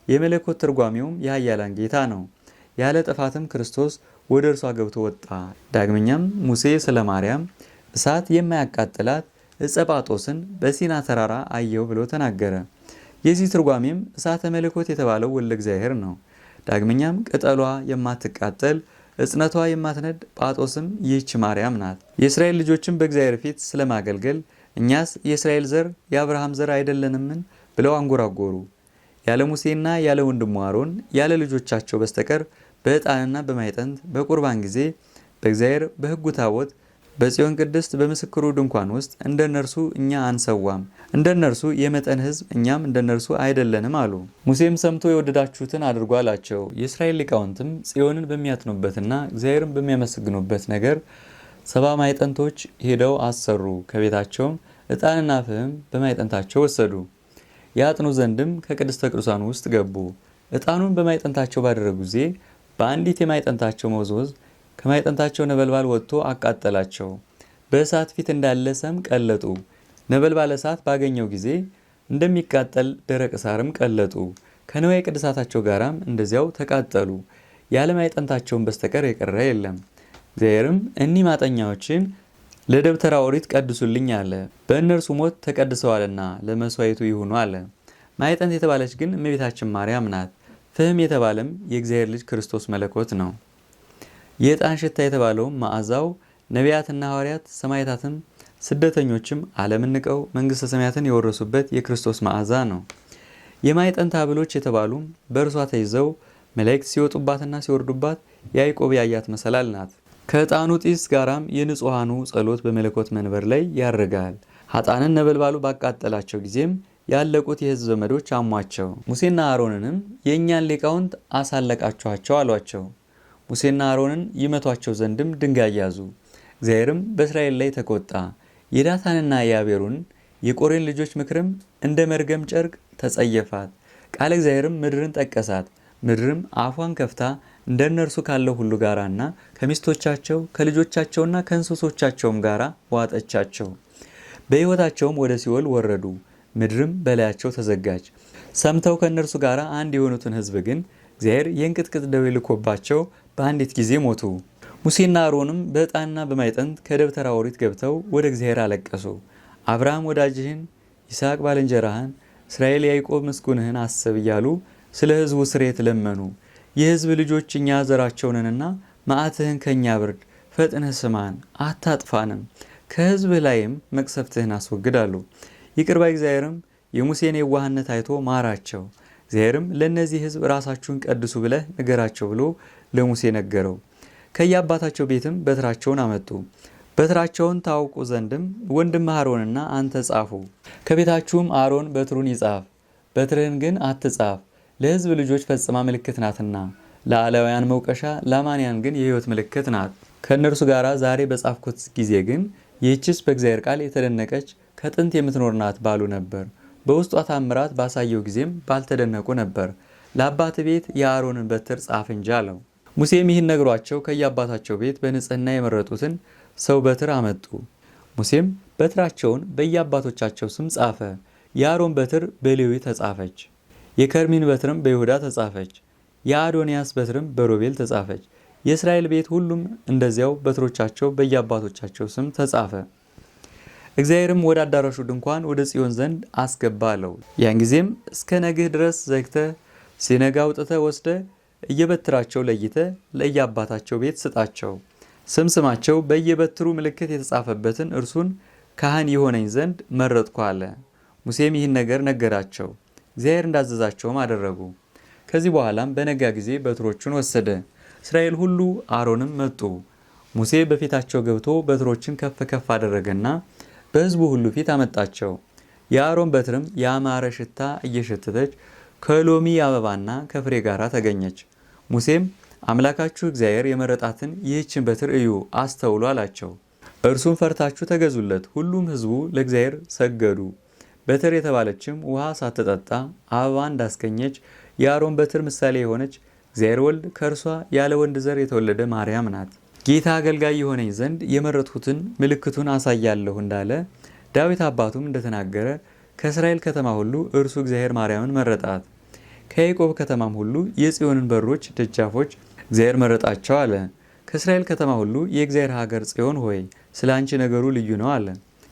የመለኮት ትርጓሜውም የኃያላን ጌታ ነው። ያለ ጥፋትም ክርስቶስ ወደ እርሷ ገብቶ ወጣ። ዳግመኛም ሙሴ ስለ ማርያም እሳት የማያቃጥላት ዕፀ ጳጦስን በሲና ተራራ አየው ብሎ ተናገረ። የዚህ ትርጓሜም እሳተ መለኮት የተባለው ወልደ እግዚአብሔር ነው። ዳግመኛም ቅጠሏ የማትቃጠል እጽነቷ የማትነድ ጳጦስም ይህች ማርያም ናት። የእስራኤል ልጆችን በእግዚአብሔር ፊት ስለማገልገል እኛስ የእስራኤል ዘር የአብርሃም ዘር አይደለንምን ብለው አንጎራጎሩ። ያለ ሙሴና ያለ ወንድሙ አሮን ያለ ልጆቻቸው በስተቀር በዕጣንና በማይጠንት በቁርባን ጊዜ በእግዚአብሔር በሕጉ ታቦት በጽዮን ቅድስት በምስክሩ ድንኳን ውስጥ እንደነርሱ እኛ አንሰዋም፣ እንደነርሱ የመጠን ሕዝብ እኛም እንደነርሱ አይደለንም አሉ። ሙሴም ሰምቶ የወደዳችሁትን አድርጉ አላቸው። የእስራኤል ሊቃውንትም ጽዮንን በሚያጥኑበትና እግዚአብሔርን በሚያመሰግኑበት ነገር 70 ማይጠንቶች ሄደው አሰሩ። ከቤታቸውም ዕጣንና ፍህም በማይጠንታቸው ወሰዱ። ያጥኑ ዘንድም ከቅድስተ ቅዱሳን ውስጥ ገቡ። ዕጣኑን በማይጠንታቸው ባደረጉ ጊዜ በአንዲት የማይጠንታቸው መወዝወዝ ከማይጠንታቸው ነበልባል ወጥቶ አቃጠላቸው። በእሳት ፊት እንዳለ ሰም ቀለጡ። ነበልባል እሳት ባገኘው ጊዜ እንደሚቃጠል ደረቅ ሳርም ቀለጡ። ከንዋየ ቅድሳታቸው ጋራም እንደዚያው ተቃጠሉ። ያለ ማይጠንታቸውን በስተቀር የቀረ የለም። እግዚአብሔርም እኒህ ማጠኛዎችን ለደብተራ ኦሪት ቀድሱልኝ አለ። በእነርሱ ሞት ተቀድሰዋልና ለመስዋዕቱ ይሁኑ አለ። ማይጠንት የተባለች ግን እመቤታችን ማርያም ናት። ፍህም የተባለም የእግዚአብሔር ልጅ ክርስቶስ መለኮት ነው። የዕጣን ሽታ የተባለውም መዓዛው ነቢያትና ሐዋርያት ሰማዕታትም ስደተኞችም ዓለምን ንቀው መንግሥተ ሰማያትን የወረሱበት የክርስቶስ መዓዛ ነው። የማይጠንት ሐብሎች የተባሉም በእርሷ ተይዘው መላእክት ሲወጡባትና ሲወርዱባት ያዕቆብ ያያት መሰላል ናት። ከዕጣኑ ጢስ ጋራም የንጹሐኑ ጸሎት በመለኮት መንበር ላይ ያርጋል። ኃጣንን ነበልባሉ ባቃጠላቸው ጊዜም ያለቁት የሕዝብ ዘመዶች አሟቸው። ሙሴና አሮንንም የእኛን ሊቃውንት አሳለቃችኋቸው አሏቸው። ሙሴና አሮንን ይመቷቸው ዘንድም ድንጋይ ያዙ። እግዚአብሔርም በእስራኤል ላይ ተቆጣ። የዳታንና የአቤሮን የቆሬን ልጆች ምክርም እንደ መርገም ጨርቅ ተጸየፋት። ቃለ እግዚአብሔርም ምድርን ጠቀሳት። ምድርም አፏን ከፍታ እንደ እነርሱ ካለው ሁሉ ጋራና ከሚስቶቻቸው ከልጆቻቸውና ከእንስሶቻቸውም ጋራ ዋጠቻቸው። በሕይወታቸውም ወደ ሲኦል ወረዱ። ምድርም በላያቸው ተዘጋች። ሰምተው ከእነርሱ ጋር አንድ የሆኑትን ሕዝብ ግን እግዚአብሔር የእንቅጥቅጥ ደዌ ልኮባቸው በአንዲት ጊዜ ሞቱ። ሙሴና አሮንም በዕጣንና በማይጠንት ከደብተራ ኦሪት ገብተው ወደ እግዚአብሔር አለቀሱ። አብርሃም ወዳጅህን፣ ይስሐቅ ባልንጀራህን፣ እስራኤል ያዕቆብ ምስጉንህን አስብ እያሉ ስለ ሕዝቡ ስርየት ለመኑ። የሕዝብ ልጆች እኛ ዘራቸው ነንና መዓትህን ከእኛ ብርድ፣ ፈጥነህ ስማን አታጥፋንም፣ ከሕዝብህ ላይም መቅሰፍትህን አስወግዳሉ። ይቅር ባይ እግዚአብሔርም የሙሴን የዋህነት አይቶ ማራቸው። እግዚአብሔርም ለእነዚህ ሕዝብ ራሳችሁን ቀድሱ ብለህ ንገራቸው ብሎ ለሙሴ ነገረው። ከየአባታቸው ቤትም በትራቸውን አመጡ። በትራቸውን ታውቁ ዘንድም ወንድምህ አሮንና አንተ ጻፉ። ከቤታችሁም አሮን በትሩን ይጻፍ፣ በትርህን ግን አትጻፍ። ለሕዝብ ልጆች ፈጽማ ምልክት ናትና፣ ለአላውያን መውቀሻ፣ ለአማንያን ግን የሕይወት ምልክት ናት። ከእነርሱ ጋር ዛሬ በጻፍኩት ጊዜ ግን ይህችስ በእግዚአብሔር ቃል የተደነቀች ከጥንት የምትኖር ናት ባሉ ነበር። በውስጧ ታምራት ባሳየው ጊዜም ባልተደነቁ ነበር። ለአባት ቤት የአሮንን በትር ጻፍ እንጂ አለው። ሙሴም ይህን ነግሯቸው ከየአባታቸው ቤት በንጽሕና የመረጡትን ሰው በትር አመጡ። ሙሴም በትራቸውን በየአባቶቻቸው ስም ጻፈ። የአሮን በትር በሌዊ ተጻፈች፣ የከርሚን በትርም በይሁዳ ተጻፈች፣ የአዶንያስ በትርም በሮቤል ተጻፈች። የእስራኤል ቤት ሁሉም እንደዚያው በትሮቻቸው በየአባቶቻቸው ስም ተጻፈ። እግዚአብሔርም ወደ አዳራሹ ድንኳን ወደ ጽዮን ዘንድ አስገባ አለው። ያን ጊዜም እስከ ነግህ ድረስ ዘግተህ ሲነጋ አውጥተህ ወስደህ እየበትራቸው ለይተህ ለየአባታቸው ቤት ስጣቸው። ስማቸው በየበትሩ ምልክት የተጻፈበትን እርሱን ካህን የሆነኝ ዘንድ መረጥኩ አለ። ሙሴም ይህን ነገር ነገራቸው። እግዚአብሔር እንዳዘዛቸውም አደረጉ። ከዚህ በኋላም በነጋ ጊዜ በትሮቹን ወሰደ። እስራኤል ሁሉ አሮንም መጡ። ሙሴ በፊታቸው ገብቶ በትሮችን ከፍ ከፍ አደረገና በሕዝቡ ሁሉ ፊት አመጣቸው። የአሮን በትርም ያማረ ሽታ እየሸተተች ከሎሚ አበባና ከፍሬ ጋር ተገኘች። ሙሴም አምላካችሁ እግዚአብሔር የመረጣትን ይህችን በትር እዩ፣ አስተውሉ አላቸው። እርሱም ፈርታችሁ ተገዙለት። ሁሉም ሕዝቡ ለእግዚአብሔር ሰገዱ። በትር የተባለችም ውሃ ሳትጠጣ አበባ እንዳስገኘች የአሮን በትር ምሳሌ የሆነች እግዚአብሔር ወልድ ከእርሷ ያለ ወንድ ዘር የተወለደ ማርያም ናት። ጌታ አገልጋይ የሆነኝ ዘንድ የመረጥሁትን ምልክቱን አሳያለሁ እንዳለ ዳዊት አባቱም እንደተናገረ ከእስራኤል ከተማ ሁሉ እርሱ እግዚአብሔር ማርያምን መረጣት። ከያዕቆብ ከተማም ሁሉ የጽዮንን በሮች ደጃፎች እግዚአብሔር መረጣቸው አለ። ከእስራኤል ከተማ ሁሉ የእግዚአብሔር ሀገር ጽዮን ሆይ ስለ አንቺ ነገሩ ልዩ ነው አለ።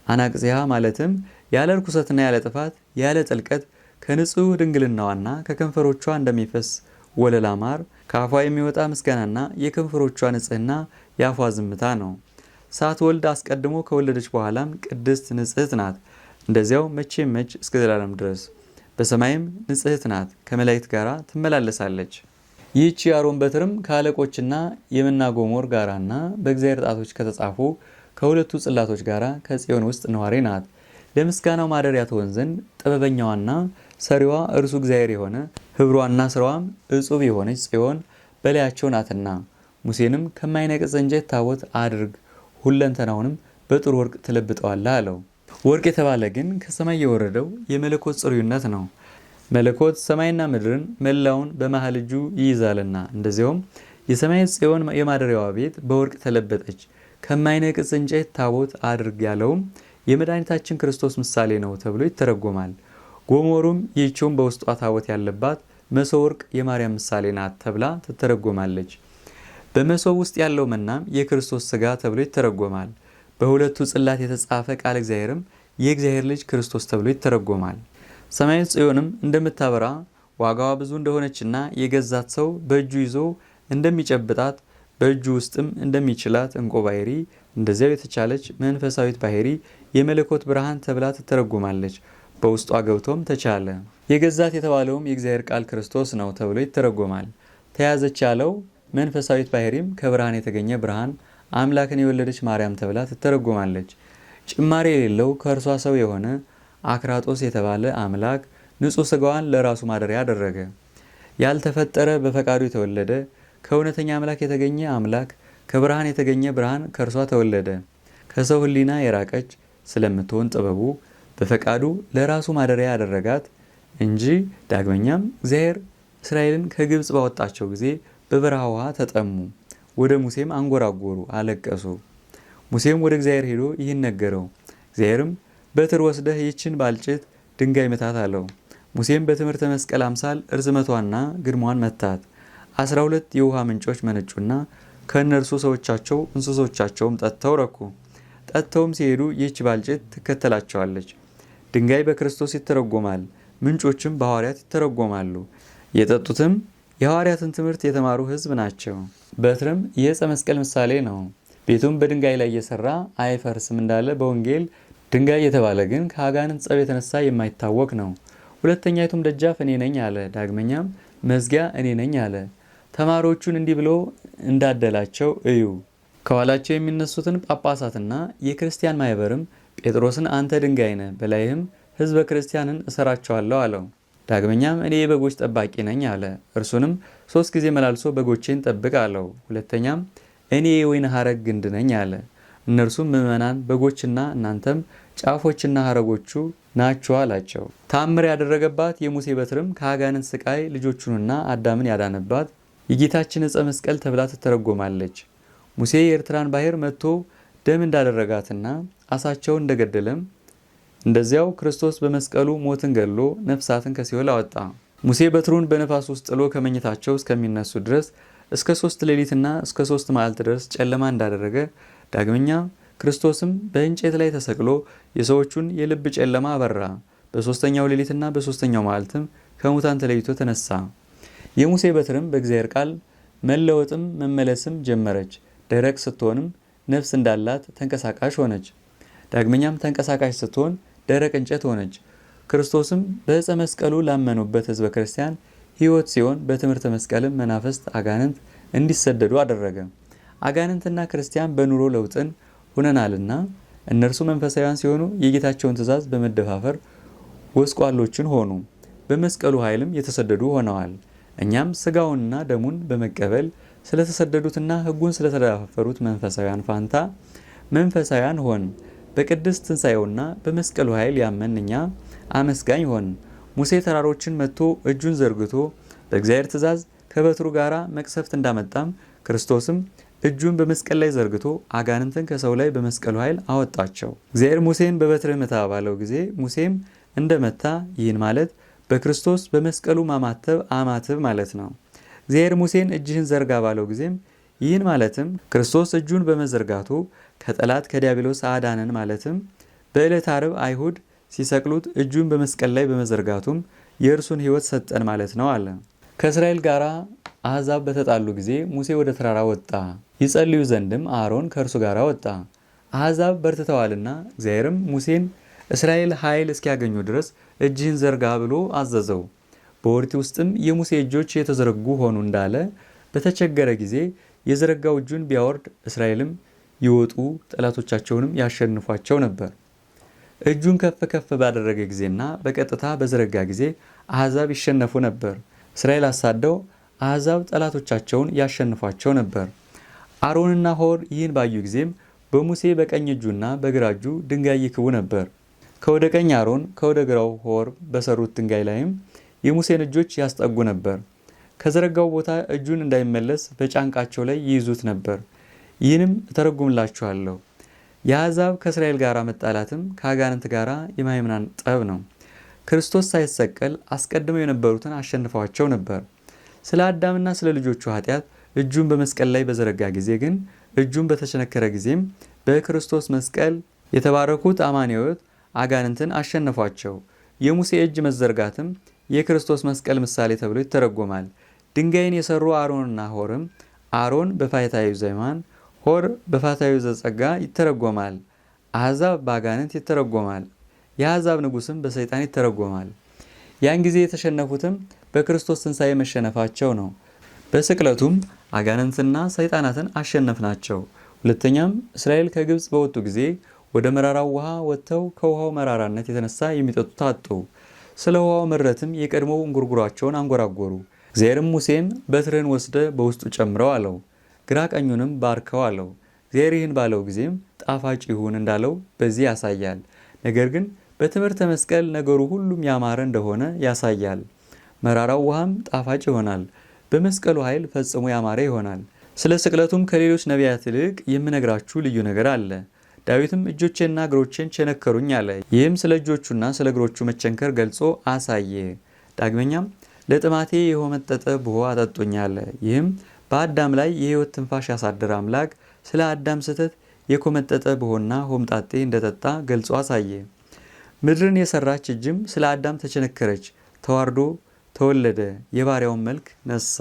አናቅጽያ ማለትም ያለ ርኩሰትና ያለ ጥፋት ያለ ጥልቀት ከንጹሕ ድንግልናዋና ከከንፈሮቿ እንደሚፈስ ወለላ ማር ከአፏ የሚወጣ ምስጋናና የከንፈሮቿ ንጽሕና የአፏ ዝምታ ነው። ሳትወልድ አስቀድሞ ከወለደች በኋላም ቅድስት ንጽሕት ናት። እንደዚያው መቼም መች እስከ ዘላለም ድረስ በሰማይም ንጽሕት ናት፣ ከመላእክት ጋር ትመላለሳለች። ይህች የአሮን በትርም ከአለቆችና የምናጎሞር ጋራና በእግዚአብሔር ጣቶች ከተጻፉ ከሁለቱ ጽላቶች ጋር ከጽዮን ውስጥ ነዋሪ ናት። ለምስጋናው ማደሪያ ትሆን ዘንድ ጥበበኛዋና ሰሪዋ እርሱ እግዚአብሔር የሆነ ህብሯና ስራዋም እጹብ የሆነች ጽዮን በላያቸው ናትና። ሙሴንም ከማይነቅጽ እንጨት ታቦት አድርግ፣ ሁለንተናውንም በጥሩ ወርቅ ትለብጠዋለህ አለው። ወርቅ የተባለ ግን ከሰማይ የወረደው የመለኮት ጽሩይነት ነው። መለኮት ሰማይና ምድርን መላውን በመሃል እጁ ይይዛልና። እንደዚያውም የሰማይ ጽዮን የማደሪያዋ ቤት በወርቅ ተለበጠች። ከማይነቅጽ እንጨት ታቦት አድርግ ያለውም የመድኃኒታችን ክርስቶስ ምሳሌ ነው ተብሎ ይተረጎማል። ጎሞሩም ይህችውም በውስጧ ታቦት ያለባት መሶበ ወርቅ የማርያም ምሳሌ ናት ተብላ ትተረጎማለች። በመሶብ ውስጥ ያለው መናም የክርስቶስ ሥጋ ተብሎ ይተረጎማል። በሁለቱ ጽላት የተጻፈ ቃል እግዚአብሔርም የእግዚአብሔር ልጅ ክርስቶስ ተብሎ ይተረጎማል። ሰማያዊ ጽዮንም እንደምታበራ ዋጋዋ ብዙ እንደሆነችና የገዛት ሰው በእጁ ይዞ እንደሚጨብጣት በእጁ ውስጥም እንደሚችላት እንቆ ባሕሪ እንደዚያው የተቻለች መንፈሳዊት ባሕሪ የመለኮት ብርሃን ተብላ ትተረጎማለች። በውስጧ ገብቶም ተቻለ። የገዛት የተባለውም የእግዚአብሔር ቃል ክርስቶስ ነው ተብሎ ይተረጎማል። ተያዘች ያለው መንፈሳዊት ባሕሪም ከብርሃን የተገኘ ብርሃን አምላክን የወለደች ማርያም ተብላ ትተረጎማለች። ጭማሪ የሌለው ከእርሷ ሰው የሆነ አክራጦስ የተባለ አምላክ ንጹሕ ሥጋዋን ለራሱ ማደሪያ አደረገ። ያልተፈጠረ በፈቃዱ የተወለደ ከእውነተኛ አምላክ የተገኘ አምላክ ከብርሃን የተገኘ ብርሃን ከእርሷ ተወለደ። ከሰው ሕሊና የራቀች ስለምትሆን ጥበቡ በፈቃዱ ለራሱ ማደሪያ ያደረጋት እንጂ። ዳግመኛም እግዚአብሔር እስራኤልን ከግብፅ ባወጣቸው ጊዜ በበረሃ ውሃ ተጠሙ። ወደ ሙሴም አንጎራጎሩ፣ አለቀሱ። ሙሴም ወደ እግዚአብሔር ሄዶ ይህን ነገረው። እግዚአብሔርም በትር ወስደህ ይችን ባልጭት ድንጋይ መታት አለው። ሙሴም በትምህርተ መስቀል አምሳል እርዝመቷና ግርሟን መታት። 12 የውሃ ምንጮች መነጩና ከእነርሱ ሰዎቻቸው እንስሶቻቸውም ጠጥተው ረኩ። ጠጥተውም ሲሄዱ ይህች ባልጭት ትከተላቸዋለች። ድንጋይ በክርስቶስ ይተረጎማል፣ ምንጮችም በሐዋርያት ይተረጎማሉ። የጠጡትም የሐዋርያትን ትምህርት የተማሩ ሕዝብ ናቸው። በትርም የዕፀ መስቀል ምሳሌ ነው። ቤቱም በድንጋይ ላይ እየሰራ አይፈርስም እንዳለ በወንጌል ድንጋይ የተባለ ግን ከአጋንንት ጸብ የተነሳ የማይታወቅ ነው። ሁለተኛይቱም ደጃፍ እኔ ነኝ አለ። ዳግመኛም መዝጊያ እኔ ነኝ አለ። ተማሪዎቹን እንዲህ ብሎ እንዳደላቸው እዩ። ከኋላቸው የሚነሱትን ጳጳሳትና የክርስቲያን ማህበርም ጴጥሮስን አንተ ድንጋይ ነህ፣ በላይህም ሕዝበ ክርስቲያንን እሰራቸዋለሁ አለው። ዳግመኛም እኔ የበጎች ጠባቂ ነኝ አለ። እርሱንም 3 ጊዜ መላልሶ በጎቼን ጠብቅ አለው። ሁለተኛም እኔ የወይን ሐረግ ግንድ ነኝ አለ። እነርሱም ምዕመናን በጎችና እናንተም ጫፎችና ሐረጎቹ ናችሁ አላቸው። ታምር ያደረገባት የሙሴ በትርም ከአጋንንት ስቃይ ልጆቹንና አዳምን ያዳነባት የጌታችን ዕፀ መስቀል ተብላ ትተረጎማለች። ሙሴ የኤርትራን ባህር መጥቶ ደም እንዳደረጋትና አሳቸውን እንደገደለም እንደዚያው ክርስቶስ በመስቀሉ ሞትን ገድሎ ነፍሳትን ከሲኦል አወጣ። ሙሴ በትሩን በነፋስ ውስጥ ጥሎ ከመኝታቸው እስከሚነሱ ድረስ እስከ 3 ሌሊትና እስከ 3 መዓልት ድረስ ጨለማ እንዳደረገ፣ ዳግመኛ ክርስቶስም በእንጨት ላይ ተሰቅሎ የሰዎቹን የልብ ጨለማ አበራ። በ3ኛው ሌሊትና በ3ኛው መዓልትም ከሙታን ተለይቶ ተነሳ። የሙሴ በትርም በእግዚአብሔር ቃል መለወጥም መመለስም ጀመረች። ደረቅ ስትሆንም ነፍስ እንዳላት ተንቀሳቃሽ ሆነች። ዳግመኛም ተንቀሳቃሽ ስትሆን ደረቅ እንጨት ሆነች። ክርስቶስም በዕፀ መስቀሉ ላመኑበት ሕዝበ ክርስቲያን ሕይወት ሲሆን በትምህርተ መስቀልም መናፍስት አጋንንት እንዲሰደዱ አደረገ። አጋንንትና ክርስቲያን በኑሮ ለውጥን ሁነናልና እነርሱ መንፈሳውያን ሲሆኑ የጌታቸውን ትእዛዝ በመደፋፈር ወስቋሎችን ሆኑ። በመስቀሉ ኃይልም የተሰደዱ ሆነዋል። እኛም ስጋውንና ደሙን በመቀበል ስለተሰደዱትና ሕጉን ስለተደፋፈሩት መንፈሳውያን ፋንታ መንፈሳውያን ሆን። በቅድስት ትንሣኤውና በመስቀሉ ኃይል ያመን እኛ አመስጋኝ ሆን። ሙሴ ተራሮችን መጥቶ እጁን ዘርግቶ በእግዚአብሔር ትእዛዝ ከበትሩ ጋር መቅሰፍት እንዳመጣም ክርስቶስም እጁን በመስቀል ላይ ዘርግቶ አጋንንትን ከሰው ላይ በመስቀሉ ኃይል አወጣቸው። እግዚአብሔር ሙሴን በበትርህ ምታ ባለው ጊዜ ሙሴም እንደመታ፣ ይህን ማለት በክርስቶስ በመስቀሉ ማማተብ አማትብ ማለት ነው። እግዚአብሔር ሙሴን እጅህን ዘርጋ ባለው ጊዜም ይህን ማለትም ክርስቶስ እጁን በመዘርጋቱ ከጠላት ከዲያብሎስ አዳነን ማለትም በዕለተ ዓርብ አይሁድ ሲሰቅሉት እጁን በመስቀል ላይ በመዘርጋቱም የእርሱን ሕይወት ሰጠን ማለት ነው አለ። ከእስራኤል ጋር አሕዛብ በተጣሉ ጊዜ ሙሴ ወደ ተራራ ወጣ፣ ይጸልዩ ዘንድም አሮን ከእርሱ ጋር ወጣ። አሕዛብ በርትተዋልና እግዚአብሔርም ሙሴን እስራኤል ኃይል እስኪያገኙ ድረስ እጅህን ዘርጋ ብሎ አዘዘው። በወርት ውስጥም የሙሴ እጆች የተዘረጉ ሆኑ እንዳለ በተቸገረ ጊዜ የዘረጋው እጁን ቢያወርድ እስራኤልም ይወጡ ጠላቶቻቸውንም ያሸንፏቸው ነበር። እጁን ከፍ ከፍ ባደረገ ጊዜና በቀጥታ በዘረጋ ጊዜ አሕዛብ ይሸነፉ ነበር። እስራኤል አሳደው አሕዛብ ጠላቶቻቸውን ያሸንፏቸው ነበር። አሮንና ሆር ይህን ባዩ ጊዜም በሙሴ በቀኝ እጁና በግራ እጁ ድንጋይ ይክቡ ነበር። ከወደ ቀኝ አሮን ከወደ ግራው ሆር በሰሩት ድንጋይ ላይም የሙሴን እጆች ያስጠጉ ነበር። ከዘረጋው ቦታ እጁን እንዳይመለስ በጫንቃቸው ላይ ይይዙት ነበር። ይህንም እተረጉምላችኋለሁ። የአሕዛብ ከእስራኤል ጋር መጣላትም ከአጋንንት ጋር የማይምናን ጠብ ነው። ክርስቶስ ሳይሰቀል አስቀድመው የነበሩትን አሸንፈዋቸው ነበር። ስለ አዳምና ስለ ልጆቹ ኃጢአት እጁን በመስቀል ላይ በዘረጋ ጊዜ ግን እጁን በተቸነከረ ጊዜም በክርስቶስ መስቀል የተባረኩት አማኑኤል አጋንንትን አሸነፏቸው። የሙሴ እጅ መዘርጋትም የክርስቶስ መስቀል ምሳሌ ተብሎ ይተረጎማል። ድንጋይን የሰሩ አሮንና ሆርም አሮን በፋይታዊ ዘይማን ሆር በፋታዊ ዘጸጋ ይተረጎማል። አሕዛብ በአጋንንት ይተረጎማል። የአሕዛብ ንጉስም በሰይጣን ይተረጎማል። ያን ጊዜ የተሸነፉትም በክርስቶስ ትንሣኤ መሸነፋቸው ነው። በስቅለቱም አጋንንትና ሰይጣናትን አሸነፍናቸው። ሁለተኛም እስራኤል ከግብፅ በወጡ ጊዜ ወደ መራራው ውሃ ወጥተው ከውሃው መራራነት የተነሳ የሚጠጡት አጡ። ስለ ውሃው ምረትም የቀድሞው እንጉርጉሯቸውን አንጎራጎሩ። እግዚአብሔርም ሙሴን በትርህን ወስደ በውስጡ ጨምረው አለው። ግራ ቀኙንም ባርከው አለው። እግዚአብሔር ይህን ባለው ጊዜም ጣፋጭ ይሁን እንዳለው በዚህ ያሳያል። ነገር ግን በትምህርተ መስቀል ነገሩ ሁሉም ያማረ እንደሆነ ያሳያል። መራራው ውሃም ጣፋጭ ይሆናል፣ በመስቀሉ ኃይል ፈጽሞ ያማረ ይሆናል። ስለ ስቅለቱም ከሌሎች ነቢያት ይልቅ የምነግራችሁ ልዩ ነገር አለ። ዳዊትም እጆቼና እግሮቼን ቸነከሩኝ አለ። ይህም ስለ እጆቹና ስለ እግሮቹ መቸንከር ገልጾ አሳየ። ዳግመኛም ለጥማቴ የሆመጠጠ ብሆ አጠጡኝ አለ። ይህም በአዳም ላይ የሕይወት ትንፋሽ ያሳደረ አምላክ ስለ አዳም ስህተት የኮመጠጠ ብሆና ሆምጣጤ እንደጠጣ ገልጾ አሳየ። ምድርን የሰራች እጅም ስለ አዳም ተቸነከረች፣ ተዋርዶ ተወለደ፣ የባሪያውን መልክ ነሳ።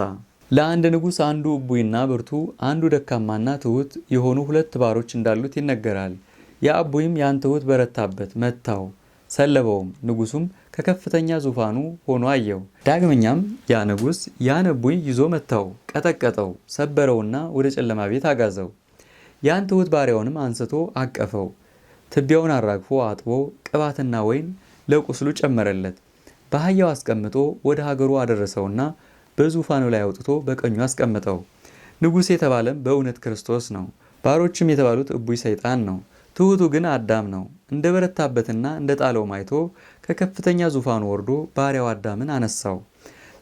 ለአንድ ንጉሥ አንዱ እቡይና ብርቱ፣ አንዱ ደካማና ትሑት የሆኑ 2 ባሮች እንዳሉት ይነገራል። የአቡይም ያን ትሑት በረታበት፣ መታው፣ ሰለበውም። ንጉሱም ከከፍተኛ ዙፋኑ ሆኖ አየው። ዳግመኛም ያ ንጉሥ ያን እቡይ ይዞ መታው፣ ቀጠቀጠው፣ ሰበረውና ወደ ጨለማ ቤት አጋዘው። ያን ትሑት ባሪያውንም አንስቶ አቀፈው፣ ትቢያውን አራግፎ አጥቦ ቅባትና ወይን ለቁስሉ ጨመረለት። በአህያው አስቀምጦ ወደ ሀገሩ አደረሰውና በዙፋኑ ላይ አውጥቶ በቀኙ አስቀመጠው። ንጉሥ የተባለም በእውነት ክርስቶስ ነው። ባሮችም የተባሉት እቡይ ሰይጣን ነው። ትሑቱ ግን አዳም ነው። እንደ በረታበትና እንደ ጣለውም አይቶ ከከፍተኛ ዙፋኑ ወርዶ ባሪያው አዳምን አነሳው።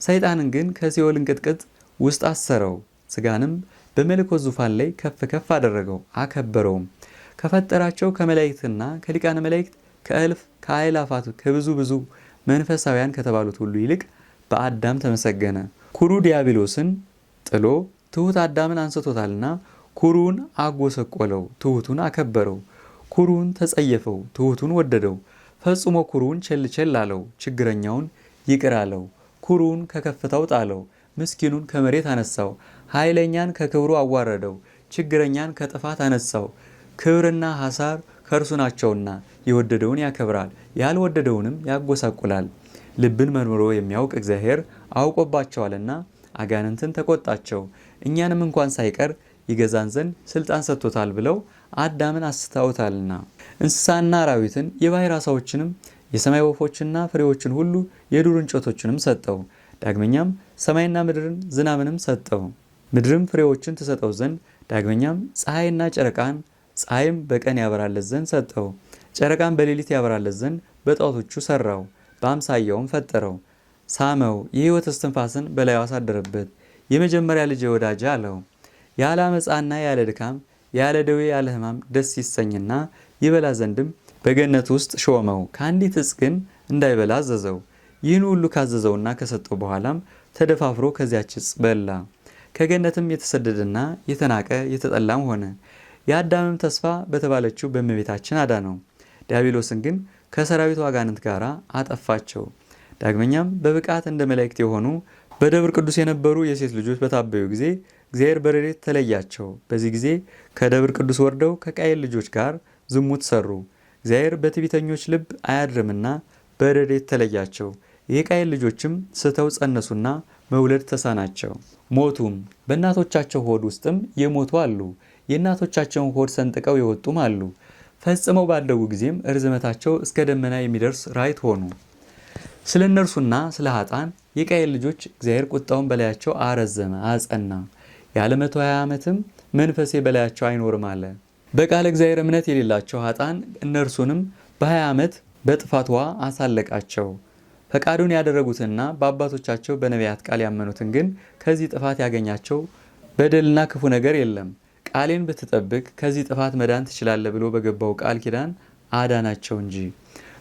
ሰይጣንን ግን ከሲኦል እንቅጥቅጥ ውስጥ አሰረው። ሥጋንም በመለኮት ዙፋን ላይ ከፍ ከፍ አደረገው፣ አከበረውም። ከፈጠራቸው ከመላእክትና ከሊቃነ መላእክት ከእልፍ ከአእላፋት ከብዙ ብዙ መንፈሳውያን ከተባሉት ሁሉ ይልቅ በአዳም ተመሰገነ። ኩሩ ዲያብሎስን ጥሎ ትሑት አዳምን አንስቶታልና ኩሩን አጎሰቆለው፣ ትሑቱን አከበረው። ኩሩን ተጸየፈው፣ ትሑቱን ወደደው። ፈጽሞ ኩሩን ቸል አለው፣ ችግረኛውን ይቅር አለው። ኩሩን ከከፍታው ጣለው፣ ምስኪኑን ከመሬት አነሳው። ኃይለኛን ከክብሩ አዋረደው፣ ችግረኛን ከጥፋት አነሳው። ክብርና ሐሳር ከእርሱ ናቸውና የወደደውን ያከብራል፣ ያልወደደውንም ያጎሳቁላል። ልብን መርምሮ የሚያውቅ እግዚአብሔር አውቆባቸዋልና አጋንንትን ተቆጣቸው። እኛንም እንኳን ሳይቀር ይገዛን ዘንድ ስልጣን ሰጥቶታል ብለው አዳምን አስተውታልና። እንስሳና አራዊትን የባሕር ዓሣዎችንም የሰማይ ወፎችና ፍሬዎችን ሁሉ የዱር እንጨቶችንም ሰጠው። ዳግመኛም ሰማይና ምድርን ዝናብንም ሰጠው፣ ምድርም ፍሬዎችን ትሰጠው ዘንድ። ዳግመኛም ፀሐይና ጨረቃን፣ ፀሐይም በቀን ያበራለት ዘንድ ሰጠው፣ ጨረቃን በሌሊት ያበራለት ዘንድ በጣቶቹ ሰራው፣ በአምሳያውም ፈጠረው። ሳመው፣ የሕይወት እስትንፋስን በላዩ አሳደረበት። የመጀመሪያ ልጅ ወዳጄ አለው። ያለ አመፃና ያለ ድካም ያለ ደዌ ያለ ሕማም ደስ ይሰኝና ይበላ ዘንድም በገነት ውስጥ ሾመው። ከአንዲት ዕፅ ግን እንዳይበላ አዘዘው። ይህን ሁሉ ካዘዘውና ከሰጠው በኋላም ተደፋፍሮ ከዚያች ዕፅ በላ። ከገነትም የተሰደደና የተናቀ የተጠላም ሆነ። የአዳምም ተስፋ በተባለችው በእመቤታችን አዳነው። ዲያብሎስን ግን ከሰራዊቱ አጋንንት ጋር አጠፋቸው። ዳግመኛም በብቃት እንደ መላእክት የሆኑ በደብር ቅዱስ የነበሩ የሴት ልጆች በታበዩ ጊዜ እግዚአብሔር በረድኤት ተለያቸው። በዚህ ጊዜ ከደብር ቅዱስ ወርደው ከቃየል ልጆች ጋር ዝሙት ሰሩ። እግዚአብሔር በትዕቢተኞች ልብ አያድርምና በረድኤት ተለያቸው። የቃየል ልጆችም ስተው ጸነሱና መውለድ ተሳናቸው፣ ሞቱም። በእናቶቻቸው ሆድ ውስጥም የሞቱ አሉ፣ የእናቶቻቸውን ሆድ ሰንጥቀው የወጡም አሉ። ፈጽመው ባደጉ ጊዜም እርዝመታቸው እስከ ደመና የሚደርስ ራእይት ሆኑ። ስለ እነርሱና ስለ ኃጥአን የቃየል ልጆች እግዚአብሔር ቁጣውን በላያቸው አረዘመ አጸና። ያለ 120 ዓመትም መንፈሴ በላያቸው አይኖርም አለ። በቃለ እግዚአብሔር እምነት የሌላቸው ኃጥአን እነርሱንም በ20 ዓመት በጥፋት ውሃ አሳለቃቸው። ፈቃዱን ያደረጉትና በአባቶቻቸው በነቢያት ቃል ያመኑትን ግን ከዚህ ጥፋት ያገኛቸው በደልና ክፉ ነገር የለም። ቃሌን ብትጠብቅ ከዚህ ጥፋት መዳን ትችላለህ ብሎ በገባው ቃል ኪዳን አዳናቸው እንጂ።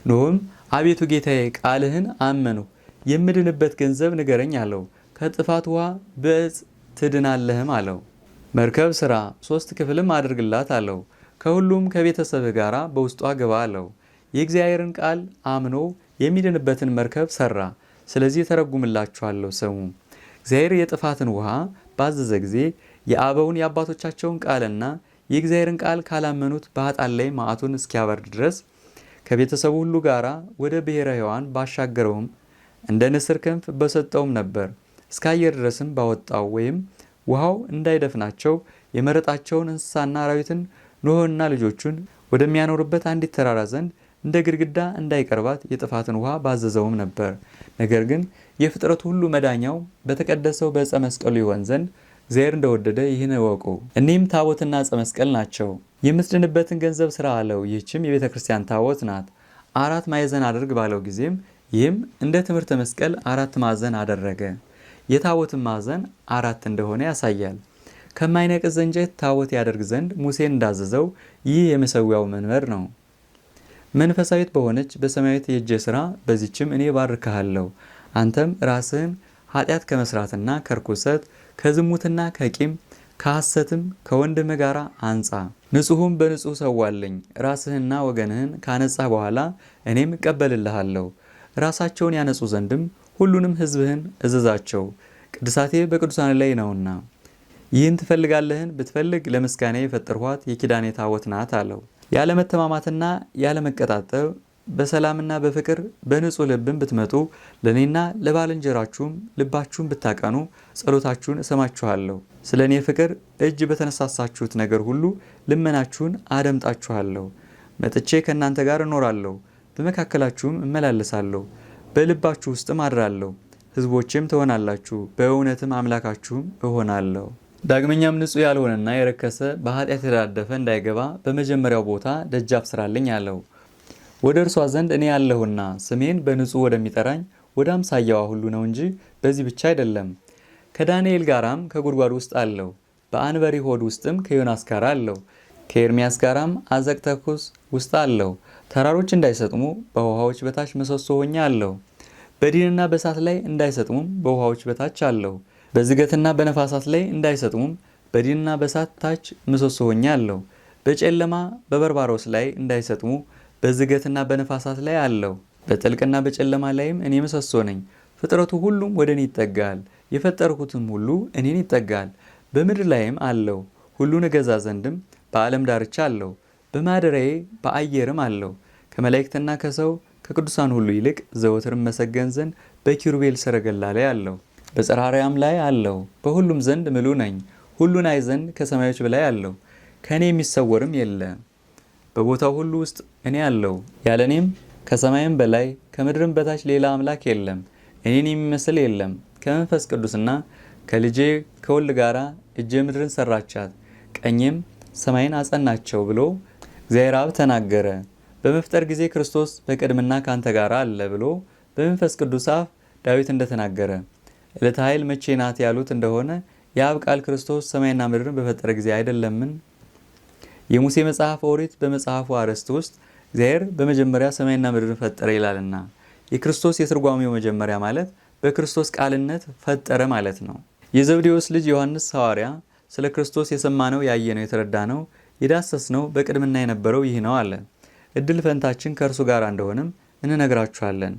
ኖህም አቤቱ ጌታዬ ቃልህን አመንሁ፣ የምድንበት ገንዘብ ንገረኝ አለው። ከጥፋት ውሃ በዕፅ ትድናለህም አለው። መርከብ ሥራ 3 ክፍልም አድርግላት አለው። ከሁሉም ከቤተሰብህ ጋር በውስጧ ግባ አለው። የእግዚአብሔርን ቃል አምኖ የሚድንበትን መርከብ ሠራ። ስለዚህ ተረጉምላችኋለሁ ስሙ። እግዚአብሔር የጥፋትን ውሃ ባዘዘ ጊዜ የአበውን የአባቶቻቸውን ቃልና የእግዚአብሔርን ቃል ካላመኑት በኃጥአን ላይ መዓቱን እስኪያበርድ ድረስ ከቤተሰቡ ሁሉ ጋር ወደ ብሔረ ሕያዋን ባሻገረውም እንደ ንስር ክንፍ በሰጠውም ነበር። እስከ አየር ድረስም ባወጣው ወይም ውሃው እንዳይደፍናቸው የመረጣቸውን እንስሳና አራዊትን ኖኅና ልጆቹን ወደሚያኖርበት አንዲት ተራራ ዘንድ እንደ ግድግዳ እንዳይቀርባት የጥፋትን ውሃ ባዘዘውም ነበር። ነገር ግን የፍጥረቱ ሁሉ መዳኛው በተቀደሰው በዕፀ መስቀሉ ይሆን ዘንድ እግዚአብሔር እንደወደደ ይህን እወቁ። እኒህም ታቦትና ዕፀ መስቀል ናቸው። የምትድንበትን ገንዘብ ሥራ አለው። ይህችም የቤተ ክርስቲያን ታቦት ናት። 4 ማዕዘን አድርግ ባለው ጊዜም ይህም እንደ ትምህርተ መስቀል 4 ማዕዘን አደረገ። የታቦትን ማዕዘን 4 እንደሆነ ያሳያል። ከማይነቅዝ እንጨት ታቦት ያደርግ ዘንድ ሙሴን እንዳዘዘው ይህ የመሠዊያው መንበር ነው። መንፈሳዊት በሆነች በሰማያዊት የእጄ ሥራ በዚችም እኔ ባርክሃለሁ። አንተም ራስህን ኃጢአት ከመስራትና ከርኩሰት ከዝሙትና ከቂም ከሐሰትም ከወንድም ጋር አንጻ። ንጹሕም በንጹሕ ሰዋልኝ። ራስህንና ወገንህን ካነጻህ በኋላ እኔም እቀበልልሃለሁ። ራሳቸውን ያነጹ ዘንድም ሁሉንም ሕዝብህን እዘዛቸው፣ ቅድሳቴ በቅዱሳን ላይ ነውና። ይህን ትፈልጋለህን? ብትፈልግ ለምስጋና የፈጠርኋት የኪዳኔ ታቦት ናት አለው። ያለመተማማትና ያለመቀጣጠር በሰላምና በፍቅር በንጹሕ ልብን ብትመጡ ለእኔና ለባልንጀራችሁም ልባችሁን ብታቀኑ ጸሎታችሁን እሰማችኋለሁ። ስለ እኔ ፍቅር እጅ በተነሳሳችሁት ነገር ሁሉ ልመናችሁን አደምጣችኋለሁ። መጥቼ ከእናንተ ጋር እኖራለሁ፣ በመካከላችሁም እመላለሳለሁ። በልባችሁ ውስጥም አድራለሁ። ሕዝቦቼም ትሆናላችሁ፣ በእውነትም አምላካችሁም እሆናለሁ። ዳግመኛም ንጹሕ ያልሆነና የረከሰ በኃጢአት የተዳደፈ እንዳይገባ በመጀመሪያው ቦታ ደጃፍ ስራልኝ አለው። ወደ እርሷ ዘንድ እኔ ያለሁና ስሜን በንጹሕ ወደሚጠራኝ ወደ አምሳያዋ ሁሉ ነው እንጂ በዚህ ብቻ አይደለም። ከዳንኤል ጋራም ከጉድጓድ ውስጥ አለው። በአንበሪ ሆድ ውስጥም ከዮናስ ጋር አለው። ከኤርሚያስ ጋራም አዘቅተ ኩስ ውስጥ አለው። ተራሮች እንዳይሰጥሙ በውሃዎች በታች ምሰሶ ሆኜ አለው። በዲንና በእሳት ላይ እንዳይሰጥሙም በውሃዎች በታች አለው። በዝገትና በነፋሳት ላይ እንዳይሰጥሙም በዲንና በእሳት ታች ምሰሶ ሆኜ አለው። በጨለማ በበርባሮስ ላይ እንዳይሰጥሙ በዝገትና በነፋሳት ላይ አለው። በጥልቅና በጨለማ ላይም እኔ ምሰሶ ነኝ። ፍጥረቱ ሁሉም ወደ እኔ ይጠጋል፣ የፈጠርኩትም ሁሉ እኔን ይጠጋል። በምድር ላይም አለው። ሁሉን እገዛ ዘንድም በዓለም ዳርቻ አለው። በማደሪያዬ በአየርም አለው። ከመላእክትና ከሰው ከቅዱሳን ሁሉ ይልቅ ዘወትርም መሰገን ዘንድ በኪሩቤል ሰረገላ ላይ አለው። በጽርሐ ላይ አለው። በሁሉም ዘንድ ምሉ ነኝ። ሁሉን አይ ዘንድ ከሰማዮች በላይ አለው። ከእኔ የሚሰወርም የለ። በቦታው ሁሉ ውስጥ እኔ አለው። ያለ እኔም ከሰማይም በላይ ከምድርም በታች ሌላ አምላክ የለም። እኔን የሚመስል የለም። ከመንፈስ ቅዱስና ከልጄ ከወልድ ጋራ እጄ ምድርን ሰራቻት፣ ቀኜም ሰማይን አጸናቸው ብሎ እግዚአብሔር አብ ተናገረ። በመፍጠር ጊዜ ክርስቶስ በቅድምና ካንተ ጋር አለ ብሎ በመንፈስ ቅዱስ አፍ ዳዊት እንደተናገረ ዕለተ ኃይል መቼ ናት ያሉት እንደሆነ የአብ ቃል ክርስቶስ ሰማይና ምድርን በፈጠረ ጊዜ አይደለምን? የሙሴ መጽሐፍ ኦሪት በመጽሐፉ አርዕስት ውስጥ እግዚአብሔር በመጀመሪያ ሰማይና ምድርን ፈጠረ ይላልና የክርስቶስ የትርጓሜው መጀመሪያ ማለት በክርስቶስ ቃልነት ፈጠረ ማለት ነው። የዘብዴዎስ ልጅ ዮሐንስ ሐዋርያ ስለ ክርስቶስ የሰማነው ያየነው የተረዳነው የዳሰስነው በቅድምና የነበረው ይህ ነው አለ። እድል ፈንታችን ከእርሱ ጋር እንደሆነም እንነግራችኋለን።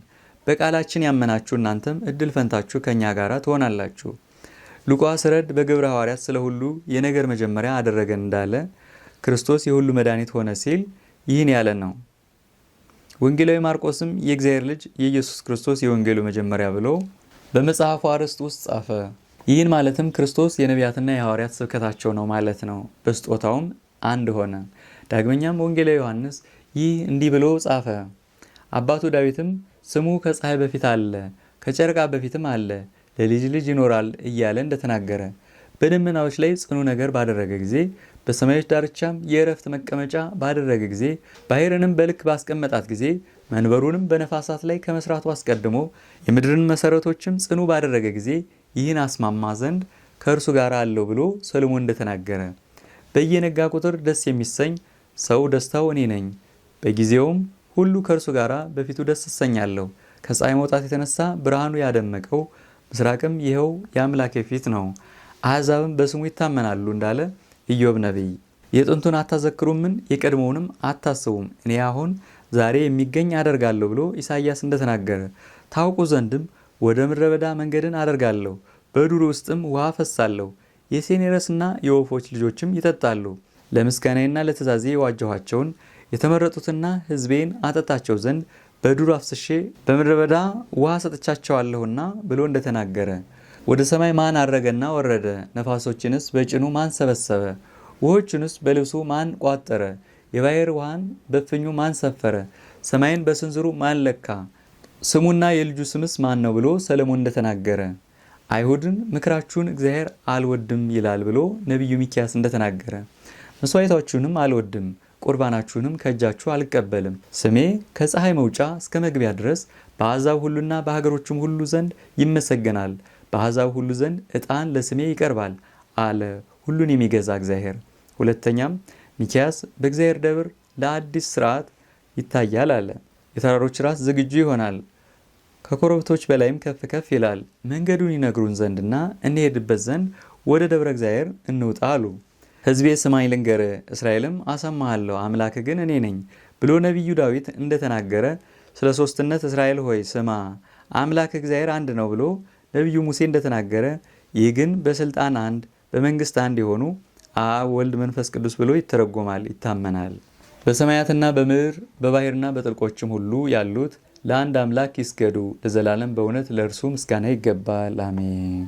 በቃላችን ያመናችሁ እናንተም እድል ፈንታችሁ ከእኛ ጋር ትሆናላችሁ። ሉቃስ ረድ በግብረ ሐዋርያት ስለ ሁሉ የነገር መጀመሪያ አደረገን እንዳለ ክርስቶስ የሁሉ መድኃኒት ሆነ ሲል ይህን ያለ ነው። ወንጌላዊ ማርቆስም የእግዚአብሔር ልጅ የኢየሱስ ክርስቶስ የወንጌሉ መጀመሪያ ብሎ በመጽሐፉ አርዕስት ውስጥ ጻፈ። ይህን ማለትም ክርስቶስ የነቢያትና የሐዋርያት ስብከታቸው ነው ማለት ነው። በስጦታውም አንድ ሆነ። ዳግመኛም ወንጌላዊ ዮሐንስ ይህ እንዲህ ብሎ ጻፈ። አባቱ ዳዊትም ስሙ ከፀሐይ በፊት አለ፣ ከጨረቃ በፊትም አለ፣ ለልጅ ልጅ ይኖራል እያለ እንደተናገረ በደመናዎች ላይ ጽኑ ነገር ባደረገ ጊዜ በሰማዮች ዳርቻም የእረፍት መቀመጫ ባደረገ ጊዜ ባሕርንም በልክ ባስቀመጣት ጊዜ መንበሩንም በነፋሳት ላይ ከመስራቱ አስቀድሞ የምድርን መሰረቶችም ጽኑ ባደረገ ጊዜ ይህን አስማማ ዘንድ ከእርሱ ጋር አለው ብሎ ሰሎሞን እንደተናገረ በየነጋ ቁጥር ደስ የሚሰኝ ሰው ደስታው እኔ ነኝ። በጊዜውም ሁሉ ከእርሱ ጋር በፊቱ ደስ እሰኛለሁ። ከፀሐይ መውጣት የተነሳ ብርሃኑ ያደመቀው ምስራቅም ይኸው የአምላኬ ፊት ነው። አሕዛብም በስሙ ይታመናሉ እንዳለ ኢዮብ ነቢይ። የጥንቱን አታዘክሩምን? የቀድሞውንም አታስቡም? እኔ አሁን ዛሬ የሚገኝ አደርጋለሁ ብሎ ኢሳይያስ እንደተናገረ ታውቁ ዘንድም ወደ ምድረ በዳ መንገድን አደርጋለሁ፣ በዱር ውስጥም ውሃ ፈሳለሁ፣ የሴኔረስና የወፎች ልጆችም ይጠጣሉ። ለምስጋናዬና ለትእዛዜ የዋጀኋቸውን የተመረጡትና ሕዝቤን አጠጣቸው ዘንድ በዱር አፍስሼ በምድረ በዳ ውሃ ሰጥቻቸዋለሁና ብሎ እንደተናገረ ወደ ሰማይ ማን አረገና ወረደ? ነፋሶችንስ በጭኑ ማን ሰበሰበ? ውሆችንስ በልብሱ ማን ቋጠረ? የባሕር ውሃን በፍኙ ማን ሰፈረ? ሰማይን በስንዝሩ ማን ለካ? ስሙና የልጁ ስምስ ማን ነው ብሎ ሰለሞን እንደተናገረ አይሁድን ምክራችሁን እግዚአብሔር አልወድም ይላል ብሎ ነቢዩ ሚክያስ እንደተናገረ መስዋዕታችሁንም አልወድም፣ ቁርባናችሁንም ከእጃችሁ አልቀበልም፣ ስሜ ከፀሐይ መውጫ እስከ መግቢያ ድረስ በአሕዛብ ሁሉና በሀገሮችም ሁሉ ዘንድ ይመሰገናል፣ በአሕዛብ ሁሉ ዘንድ ዕጣን ለስሜ ይቀርባል አለ ሁሉን የሚገዛ እግዚአብሔር። ሁለተኛም ሚክያስ በእግዚአብሔር ደብር ለአዲስ ሥርዓት ይታያል አለ። የተራሮች ራስ ዝግጁ ይሆናል፣ ከኮረብቶች በላይም ከፍ ከፍ ይላል። መንገዱን ይነግሩን ዘንድና እንሄድበት ዘንድ ወደ ደብረ እግዚአብሔር እንውጣ አሉ። ሕዝቤ ስማኝ ልንገርህ፣ እስራኤልም አሰማሃለሁ፣ አምላክ ግን እኔ ነኝ ብሎ ነቢዩ ዳዊት እንደተናገረ ስለ ሦስትነት እስራኤል ሆይ ስማ፣ አምላክ እግዚአብሔር አንድ ነው ብሎ ነቢዩ ሙሴ እንደተናገረ ይህ ግን በስልጣን አንድ በመንግስት አንድ የሆኑ አብ ወልድ መንፈስ ቅዱስ ብሎ ይተረጎማል፣ ይታመናል። በሰማያትና በምድር በባሕርና በጥልቆችም ሁሉ ያሉት ለአንድ አምላክ ይስገዱ፣ ለዘላለም በእውነት ለእርሱ ምስጋና ይገባል፣ አሜን።